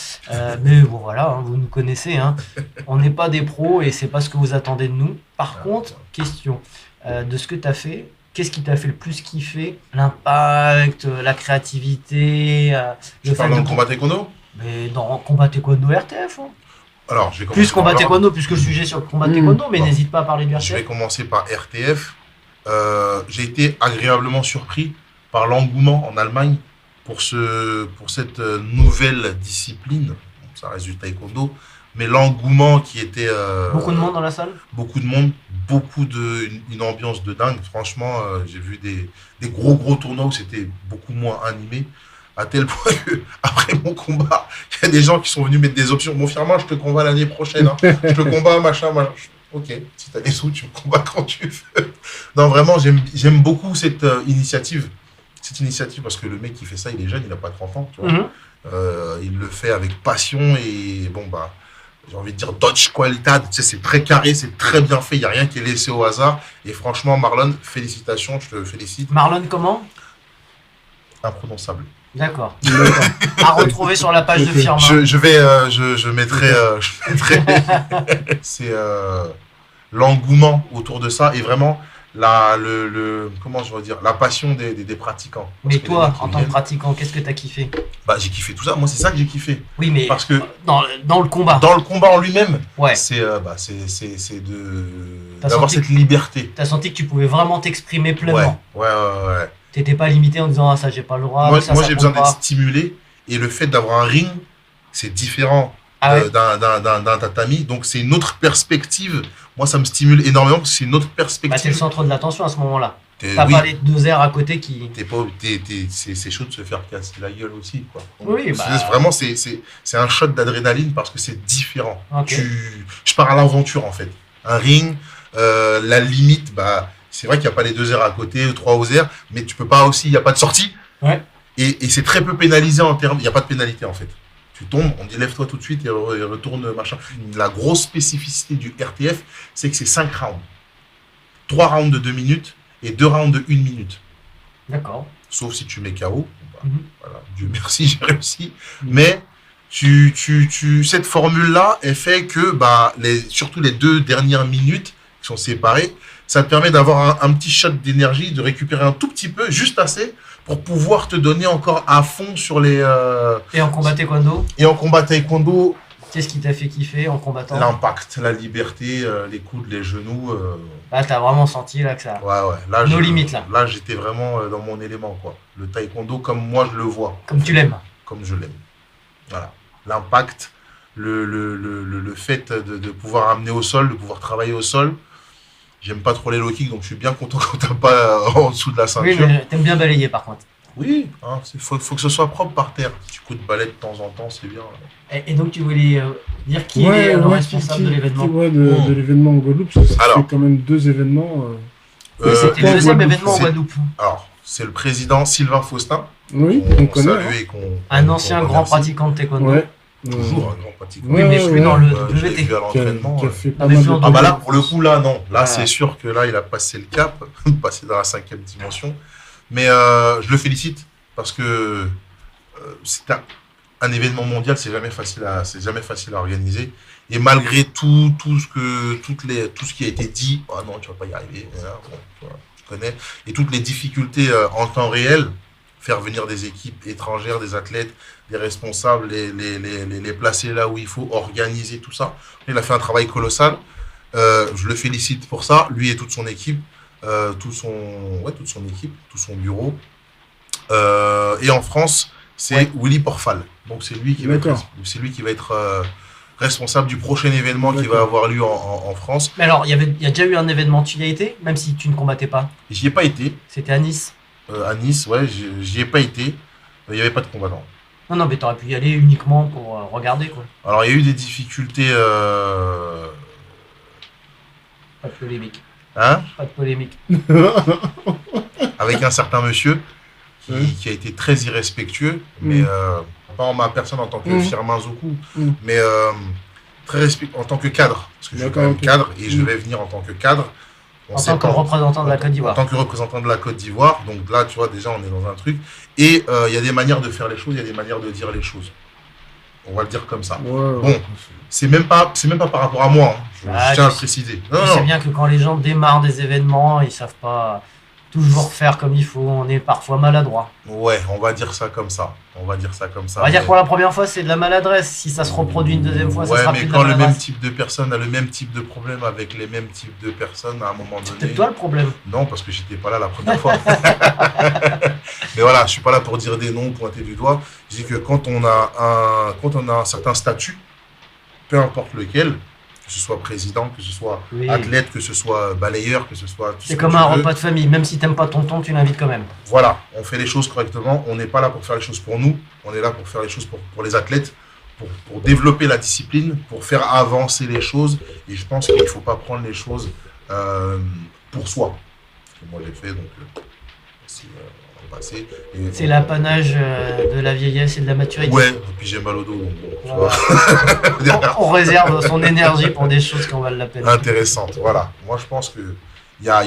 Mais bon, voilà, hein, vous nous connaissez. Hein. On n'est pas des pros et c'est pas ce que vous attendez de nous. Par contre, question de ce que tu as fait, qu'est-ce qui t'a fait le plus kiffer? L'impact, la créativité, Je parle dans le combat taekwondo. Mais dans combat taekwondo RTF. Hein. Alors, je vais Plus commencer combat par là. taekwondo, puisque le sujet sur le combat taekwondo, mais Bon. n'hésite pas à parler du Je vais RTF. commencer par RTF. J'ai été agréablement surpris par l'engouement en Allemagne pour cette nouvelle discipline. Bon, ça reste du taekwondo, mais l'engouement qui était... Beaucoup de monde dans la salle? Beaucoup de monde, une ambiance de dingue. Franchement, j'ai vu des gros tournois où c'était beaucoup moins animé. À tel point que, après mon combat, il y a des gens qui sont venus mettre des options. Bon, Firmin, je te combats l'année prochaine. Hein. Je te combats, machin. Ok, si tu as des sous, tu me combats quand tu veux. Non, vraiment, j'aime beaucoup cette initiative. Cette initiative, parce que le mec qui fait ça, il est jeune, il n'a pas 30 ans. Tu vois. Mhm. Il le fait avec passion et bon, bah, j'ai envie de dire Dodge Qualidad. Tu sais, c'est très carré, c'est très bien fait. Il n'y a rien qui est laissé au hasard. Et franchement, Marlon, félicitations, je te félicite. Marlon, comment? Imprononçable. D'accord. À retrouver sur la page de Firmin. Je mettrai c'est l'engouement autour de ça et vraiment comment je veux dire, la passion des pratiquants. Parce Mais que toi, les mecs qui en tant que viennent, pratiquant, qu'est-ce que t'as kiffé? bah, j'ai kiffé tout ça. Moi, c'est ça que j'ai kiffé. Oui, mais Parce que dans le combat. dans le combat en lui-même, Ouais. c'est T'as d'avoir senti cette liberté. T'as senti que tu pouvais vraiment t'exprimer Ouais, pleinement. ouais. T'étais pas limité en disant ah ça j'ai pas le droit. Moi, ça, moi ça j'ai compte besoin d'être pas. stimulé et le fait d'avoir un ring, c'est différent Ah ouais. d'un tatami. Donc, c'est une autre perspective. Moi, ça me stimule énormément parce que c'est une autre Bah, t'es le perspective. centre de l'attention à ce moment-là. T'es- T'as oui, pas les deux airs à côté qui. c'est chaud de se faire casser la gueule aussi. Quoi. Oui, bah. Vraiment, c'est un shot d'adrénaline parce que c'est différent. Ok. Je pars à l'aventure, en fait. Un ring, la limite, bah, c'est vrai qu'il n'y a pas les 2 airs à côté, 3 aux airs, mais tu peux pas aussi, il n'y a pas de sortie. Ouais. Et c'est très peu pénalisé en termes, il n'y a pas de pénalité en fait. Tu tombes, on dit lève-toi tout de suite et retourne machin. La grosse spécificité du RTF, c'est que c'est 5 rounds. 3 rounds de 2 minutes et 2 rounds de 1 minute. D'accord. Sauf si tu mets KO. Bah, Mhm. voilà, Dieu merci, j'ai réussi. Mais cette formule-là, elle fait que bah, surtout les 2 dernières minutes qui sont séparées, ça te permet d'avoir un petit shot d'énergie, de récupérer un tout petit peu, juste assez, pour pouvoir te donner encore à fond sur les... Et en combat taekwondo, Et en combat taekwondo, qu'est-ce qui t'a fait kiffer en combattant? l'impact, la liberté, les coudes, les genoux... Là t'as vraiment senti là que ça. ouais. Là, Nos limites, là. Là, j'étais vraiment dans mon élément, quoi. Le taekwondo comme moi je le vois, Comme tu l'aimes. comme je l'aime. Voilà. L'impact, le fait de pouvoir amener au sol, de pouvoir travailler au sol. J'aime pas trop les low kicks, donc je suis bien content quand t'as pas en dessous de la Oui, ceinture. mais t'aimes bien balayer par contre. Oui, hein, faut que ce soit propre par terre. Petit coup de balai de temps en temps, c'est bien. Et donc tu voulais dire qui est le responsable de l'événement? De l'événement en Guadeloupe, parce que ça Alors. fait quand même 2 événements. C'était le deuxième Guadeloupe, événement en c'est- Guadeloupe. Alors, c'est le président Sylvain Faustin. Oui, qu'on on connaît. salue et qu'on Un qu'on ancien remercie. grand pratiquant de taekwondo. Ouais. Toujours un grand pratiquant. Oui, mais Ouais, plus ouais. dans le Je l'ai WT. vu à Qui a, l'entraînement. qui a fait pas Avec mal Fleur de Ah bah là, tournois. pour le coup, là, non. Là, Ah. c'est sûr que là, il a passé le cap, passé dans la 5e dimension. Mais je le félicite parce que c'est un événement mondial, c'est jamais facile à organiser. Et malgré tout ce qui a été dit, ah non, tu vas pas y arriver. Voilà, bon, tu vois, je connais. Et toutes les difficultés en temps réel faire venir des équipes étrangères, des athlètes, des responsables, les placer là où il faut, organiser tout ça. Il a fait un travail colossal. Je le félicite pour ça, lui et toute son équipe, toute son équipe, tout son bureau. Et en France, c'est Willy Porfal. Donc c'est lui qui va être responsable du prochain événement qui va avoir lieu en France. Mais alors, il y a déjà eu un événement, tu y as été, même si tu ne combattais pas? J'y ai pas été. C'était à Nice. À Nice, ouais, j'y ai pas été. Il n'y avait pas de combattants. Non, mais t'aurais pu y aller uniquement pour regarder, quoi. Alors, il y a eu des difficultés. Pas de polémique. Hein, Pas de polémique. avec un certain monsieur qui a été très irrespectueux, mais pas en ma personne en tant que Firmin Zoku, mais très respectueux en tant que cadre. Parce que je suis quand même cadre et je vais venir en tant que cadre. En tant que représentant de la Côte d'Ivoire. En tant que représentant de la Côte d'Ivoire. Donc là, tu vois, déjà, on est dans un truc. Et il y a des manières de faire les choses, il y a des manières de dire les choses. On va le dire comme ça. Ouais, bon, c'est même pas par rapport à moi. Je tiens à le préciser. Tu sais bien que quand les gens démarrent des événements, ils savent pas toujours faire comme il faut. On est parfois maladroit. Ouais, on va dire ça comme ça. On va dire que pour la première fois, c'est de la maladresse. Si ça se reproduit une deuxième fois, ça sera plus de la maladresse. Ouais, mais quand le même type de personne a le même type de problème avec les mêmes types de personnes, à un moment donné... C'est toi le problème. Non, parce que j'étais pas là la première fois. Mais voilà, je suis pas là pour dire des noms, pointer du doigt. Je dis que quand on a un certain statut, peu importe lequel, que ce soit président, que ce soit athlète, que ce soit balayeur, que ce soit... C'est comme un repas de famille, même si t'aimes pas tonton, tu l'invites quand même. Voilà, on fait les choses correctement, on n'est pas là pour faire les choses pour nous, on est là pour faire les choses pour les athlètes, pour développer la discipline, pour faire avancer les choses, et je pense qu'il ne faut pas prendre les choses pour soi. Moi j'ai fait, donc passé. C'est l'apanage de la vieillesse et de la maturité. Ouais, et puis j'ai mal au dos, donc tu vois. On réserve son énergie pour des choses qu'on va l'appeler. Intéressantes, voilà. Moi, je pense que il y a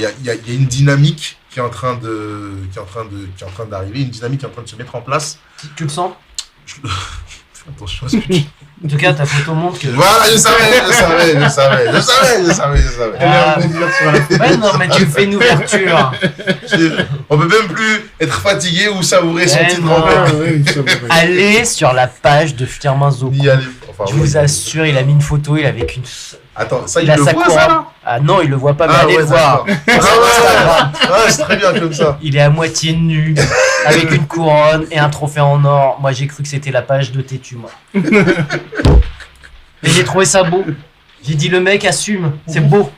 une dynamique qui est en train d'arriver, une dynamique qui est en train de se mettre en place. Tu le sens? Fais attention à ce que tu... En tout cas, ta photo montre que... Voilà, je savais. Ouais, non, mais tu fais une ouverture. On peut même plus être fatigué ou savourer son titre en fait. Allez sur la page de Firmin Zoku. Je vous assure, il a mis une photo, il est avec une... Attends, ça, il le voit, ça, là? Ah non, il le voit pas, mais allez le voir. C'est très bien comme ça. Il est à moitié nu, avec une couronne et un trophée en or. Moi, j'ai cru que c'était la page de Tétu, moi. Mais j'ai trouvé ça beau. J'ai dit, le mec assume, c'est beau.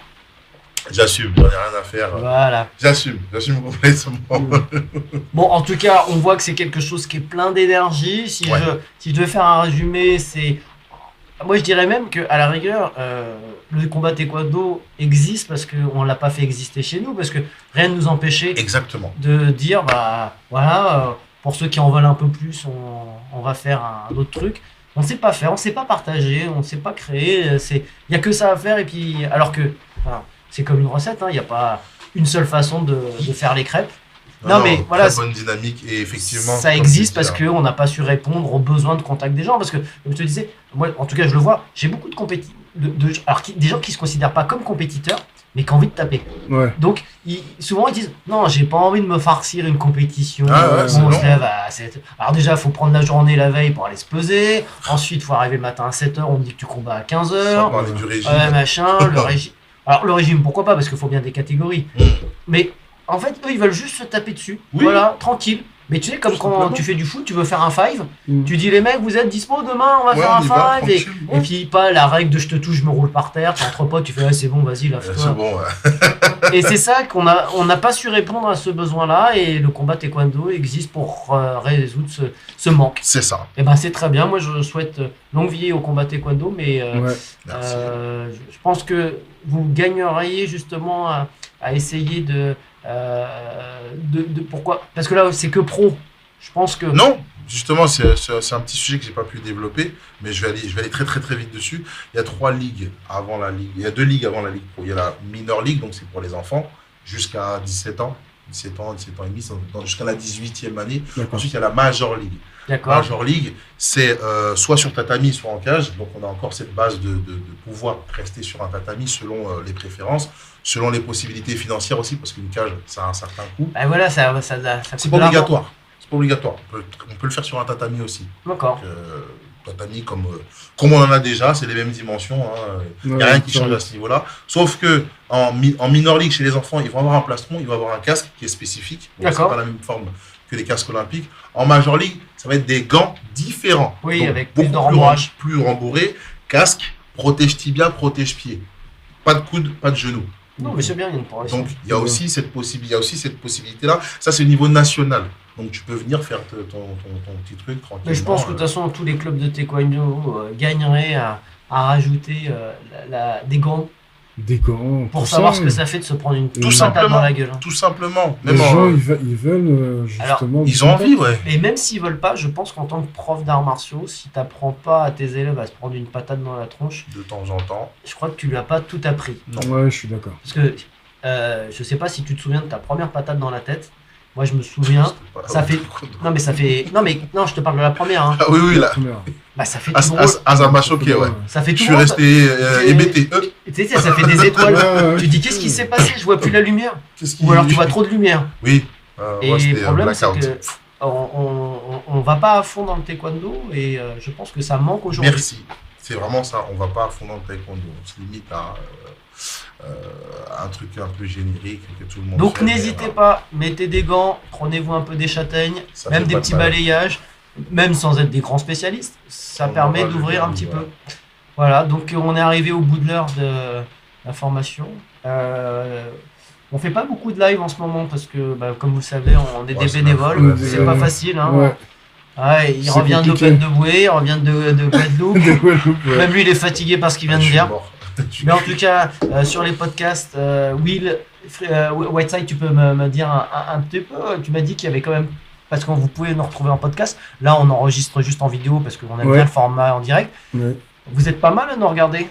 J'assume, j'en ai rien à faire. Voilà. J'assume complètement. Bon, en tout cas, on voit que c'est quelque chose qui est plein d'énergie. Si je devais faire un résumé, c'est... Moi, je dirais même qu'à la rigueur, le combat taekwondo existe parce qu'on ne l'a pas fait exister chez nous, parce que rien ne nous empêchait de dire, bah voilà, pour ceux qui en veulent un peu plus, on va faire un autre truc. On ne sait pas faire, on ne sait pas partager, on ne sait pas créer. Il n'y a que ça à faire, et puis, alors que c'est comme une recette, il n'y a pas une seule façon de faire les crêpes. Non, mais voilà, très bonne dynamique et effectivement ça existe parce qu'on n'a pas su répondre aux besoins de contact des gens. Parce que, comme je te disais, moi en tout cas je le vois, j'ai beaucoup de compétiteurs, des gens qui ne se considèrent pas comme compétiteurs, mais qui ont envie de taper. Ouais. Donc souvent ils disent non, j'ai pas envie de me farcir une compétition. Alors déjà, il faut prendre la journée la veille pour aller se peser. Ensuite, il faut arriver le matin à 7h, on me dit que tu combats à 15h. Sans parler du régime. Le régime. Alors le régime, pourquoi pas, parce qu'il faut bien des catégories. Mais en fait, eux, ils veulent juste se taper dessus. Oui. Voilà, tranquille. Mais tu sais, comme quand tu fais du foot, tu veux faire un five, tu dis les mecs, vous êtes dispo demain, on va faire un five. Et puis, pas la règle de je te touche, je me roule par terre, t'es entre potes, tu fais c'est bon, vas-y, lave-toi. C'est bon, ouais. Et c'est ça qu'on n'a pas su répondre à ce besoin-là, et le combat taekwondo existe pour résoudre ce manque. C'est ça. Et ben c'est très bien. Moi, je souhaite longue vie au combat taekwondo, mais je pense que vous gagneriez justement à essayer de pourquoi, parce que là c'est que pro, je pense que non, justement c'est un petit sujet que j'ai pas pu développer, mais je vais aller très très très vite dessus. Il y a 3 ligues avant la ligue, il y a 2 ligues avant la ligue pro. Il y a la minor league, donc c'est pour les enfants jusqu'à 17 ans et demi, jusqu'à la 18e année. Ensuite il y a la major league. Major league, c'est soit sur tatami, soit en cage. Donc on a encore cette base de pouvoir rester sur un tatami selon les préférences, selon les possibilités financières aussi, parce qu'une cage, ça a un certain coût. Ben voilà, ça c'est pas obligatoire. C'est pas obligatoire. On peut le faire sur un tatami aussi. D'accord. Tatami comme on en a déjà, c'est les mêmes dimensions. Il n'y a rien qui change à ce niveau-là. Sauf que en minor league, chez les enfants, ils vont avoir un plastron, ils vont avoir un casque qui est spécifique. Donc, c'est pas la même forme que les casques olympiques. En major league, ça va être des gants différents. Oui, donc, avec plus de rembourrage. Plus rembourré. Casque, protège tibia, protège pied. Pas de coude, pas de genou. Non, mais c'est bien, il y a une progression. Donc, il y a aussi cette possibilité-là. Ça, c'est au niveau national. Donc, tu peux venir faire ton petit truc tranquillement. Mais je pense que de toute façon, tous les clubs de taekwondo gagneraient à rajouter des gants. Des gants. Pour savoir ce que ça fait de se prendre une patate dans la gueule. Tout simplement. Les gens, ils veulent justement... Alors, ils ont envie, ouais. Et même s'ils veulent pas, je pense qu'en tant que prof d'arts martiaux, si tu n'apprends pas à tes élèves à se prendre une patate dans la tronche... De temps en temps. Je crois que tu lui as pas tout appris. Non. Ouais, je suis d'accord. Parce que je sais pas si tu te souviens de ta première patate dans la tête. Moi, je me souviens, ça fait... Non, je te parle de la première. Hein. Ah oui, là. Bah, ça fait tout drôle. Ça m'a choqué, ouais. Ça fait tout je suis resté hébété. Tu sais, ça fait des étoiles. Tu dis, qu'est-ce qui s'est passé? Je vois plus la lumière. Ou alors, tu vois trop de lumière. Oui. Et le problème, c'est que on va pas à fond dans le taekwondo et je pense que ça manque aujourd'hui. Merci. C'est vraiment ça. On va pas à fond dans le taekwondo. On se limite à... un truc un peu générique que tout le monde donc fait, n'hésitez pas, mettez des gants, prenez-vous un peu des châtaignes, ça même des petits balayages, même sans être des grands spécialistes, ça permet d'ouvrir un petit peu. Voilà, donc on est arrivé au bout de l'heure de la formation. On fait pas beaucoup de live en ce moment parce que comme vous le savez, on est des bénévoles, c'est pas facile. Hein. Ouais, il revient d'Open de Boué, il revient de Guadeloupe. Même lui il est fatigué parce qu'il vient de dire. Mais en tout cas, sur les podcasts, Will, Whiteside, tu peux me dire un petit peu. Tu m'as dit qu'il y avait quand même, parce que vous pouvez nous retrouver en podcast. Là, on enregistre juste en vidéo parce qu'on aime bien le format en direct. Ouais. Vous êtes pas mal à nous regarder.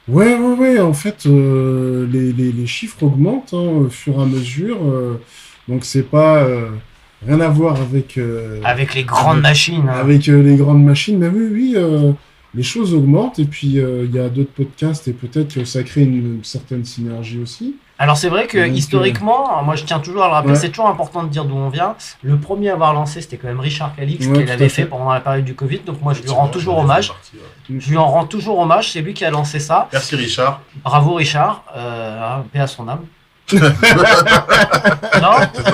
Ouais. En fait, les chiffres augmentent au fur et à mesure. Donc, c'est pas rien à voir avec... avec les grandes machines. Avec les grandes machines. Mais oui. Les choses augmentent et puis il y a d'autres podcasts et peut-être que ça crée une certaine synergie aussi. Alors c'est vrai que historiquement, moi je tiens toujours à le rappeler, c'est toujours important de dire d'où on vient. Le premier à avoir lancé c'était quand même Richard Calix qui l'avait fait pendant la période du Covid, donc moi je lui rends toujours hommage. Je lui en rends toujours hommage, c'est lui qui a lancé ça. Merci Richard. Bravo Richard, paix à son âme. Non,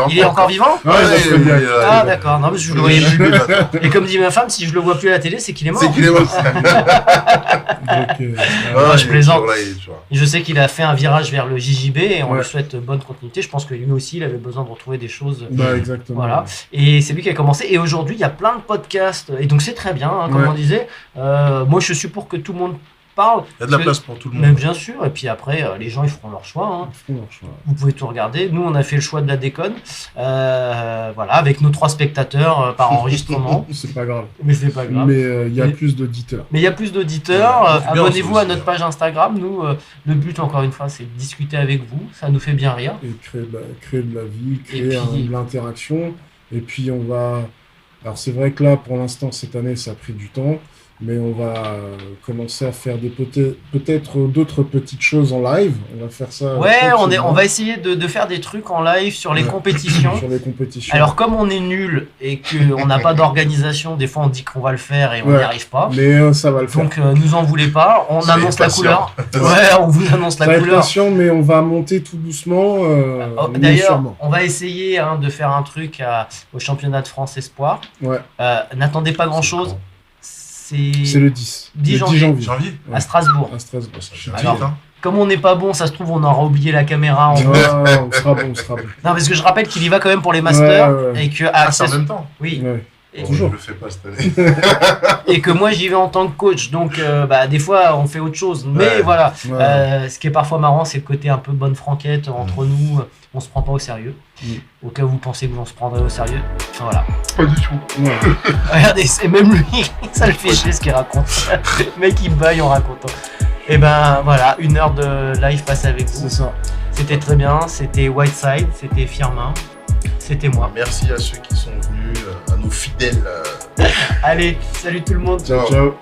il est encore vivant. Ah d'accord, non parce que je le voyais plus. Et comme dit ma femme, si je le vois plus à la télé, c'est qu'il est mort. C'est qu'il est mort. Je plaisante. Je sais qu'il a fait un virage vers le JJB et on lui souhaite bonne continuité. Je pense que lui aussi, il avait besoin de retrouver des choses. Exactement. Voilà. Et c'est lui qui a commencé. Et aujourd'hui, il y a plein de podcasts. Et donc c'est très bien, comme on disait. Moi, je suis pour que tout le monde parle. Il y a de la place pour tout le monde. Mais bien sûr, et puis après, les gens ils feront leur choix. Vous pouvez tout regarder. Nous, on a fait le choix de la déconne. Voilà, avec nos 3 spectateurs par enregistrement. C'est pas grave. Mais c'est pas grave. Mais il y a plus d'auditeurs. Mais il y a plus d'auditeurs. Abonnez-vous à notre page Instagram. Nous, le but, encore une fois, c'est de discuter avec vous. Ça nous fait bien rire. Et créer de la vie, créer de l'interaction. Et puis, on va... Alors, c'est vrai que là, pour l'instant, cette année, ça a pris du temps. Mais on va commencer à faire peut-être d'autres petites choses en live. On va faire ça. Ouais, on va essayer de faire des trucs en live sur les compétitions. Sur les compétitions. Alors, comme on est nul et qu'on n'a pas d'organisation, des fois on dit qu'on va le faire et on n'y arrive pas. Mais ça va le faire. Donc, nous en voulez pas. On annonce la couleur. Ouais, on vous annonce la couleur. Patient, mais on va monter tout doucement. D'ailleurs, on va essayer de faire un truc au championnat de France Espoir. Ouais. N'attendez pas grand-chose. C'est le 10 janvier. À Strasbourg. Alors, comme on n'est pas bon, ça se trouve, on aura oublié la caméra. On sera bon. Non, parce que je rappelle qu'il y va quand même pour les masters. Et que, c'est en même temps. Oui. Et toujours. Je le fais pas cette année. Et que moi, j'y vais en tant que coach. Donc, des fois, on fait autre chose. Mais voilà. Ce qui est parfois marrant, c'est le côté un peu bonne franquette entre nous. On se prend pas au sérieux. Au cas où vous pensez que l'on se prendrait au sérieux. Enfin, voilà. Pas du tout. Regardez, c'est même lui, ça le fait chier ce qu'il raconte. Le mec, il baille en racontant. Et ben voilà, 1 heure de live passée avec vous. C'est ça. C'était très bien. C'était Whiteside, c'était Firmin, c'était moi. Merci à ceux qui sont venus, à nos fidèles. Allez, salut tout le monde. Ciao.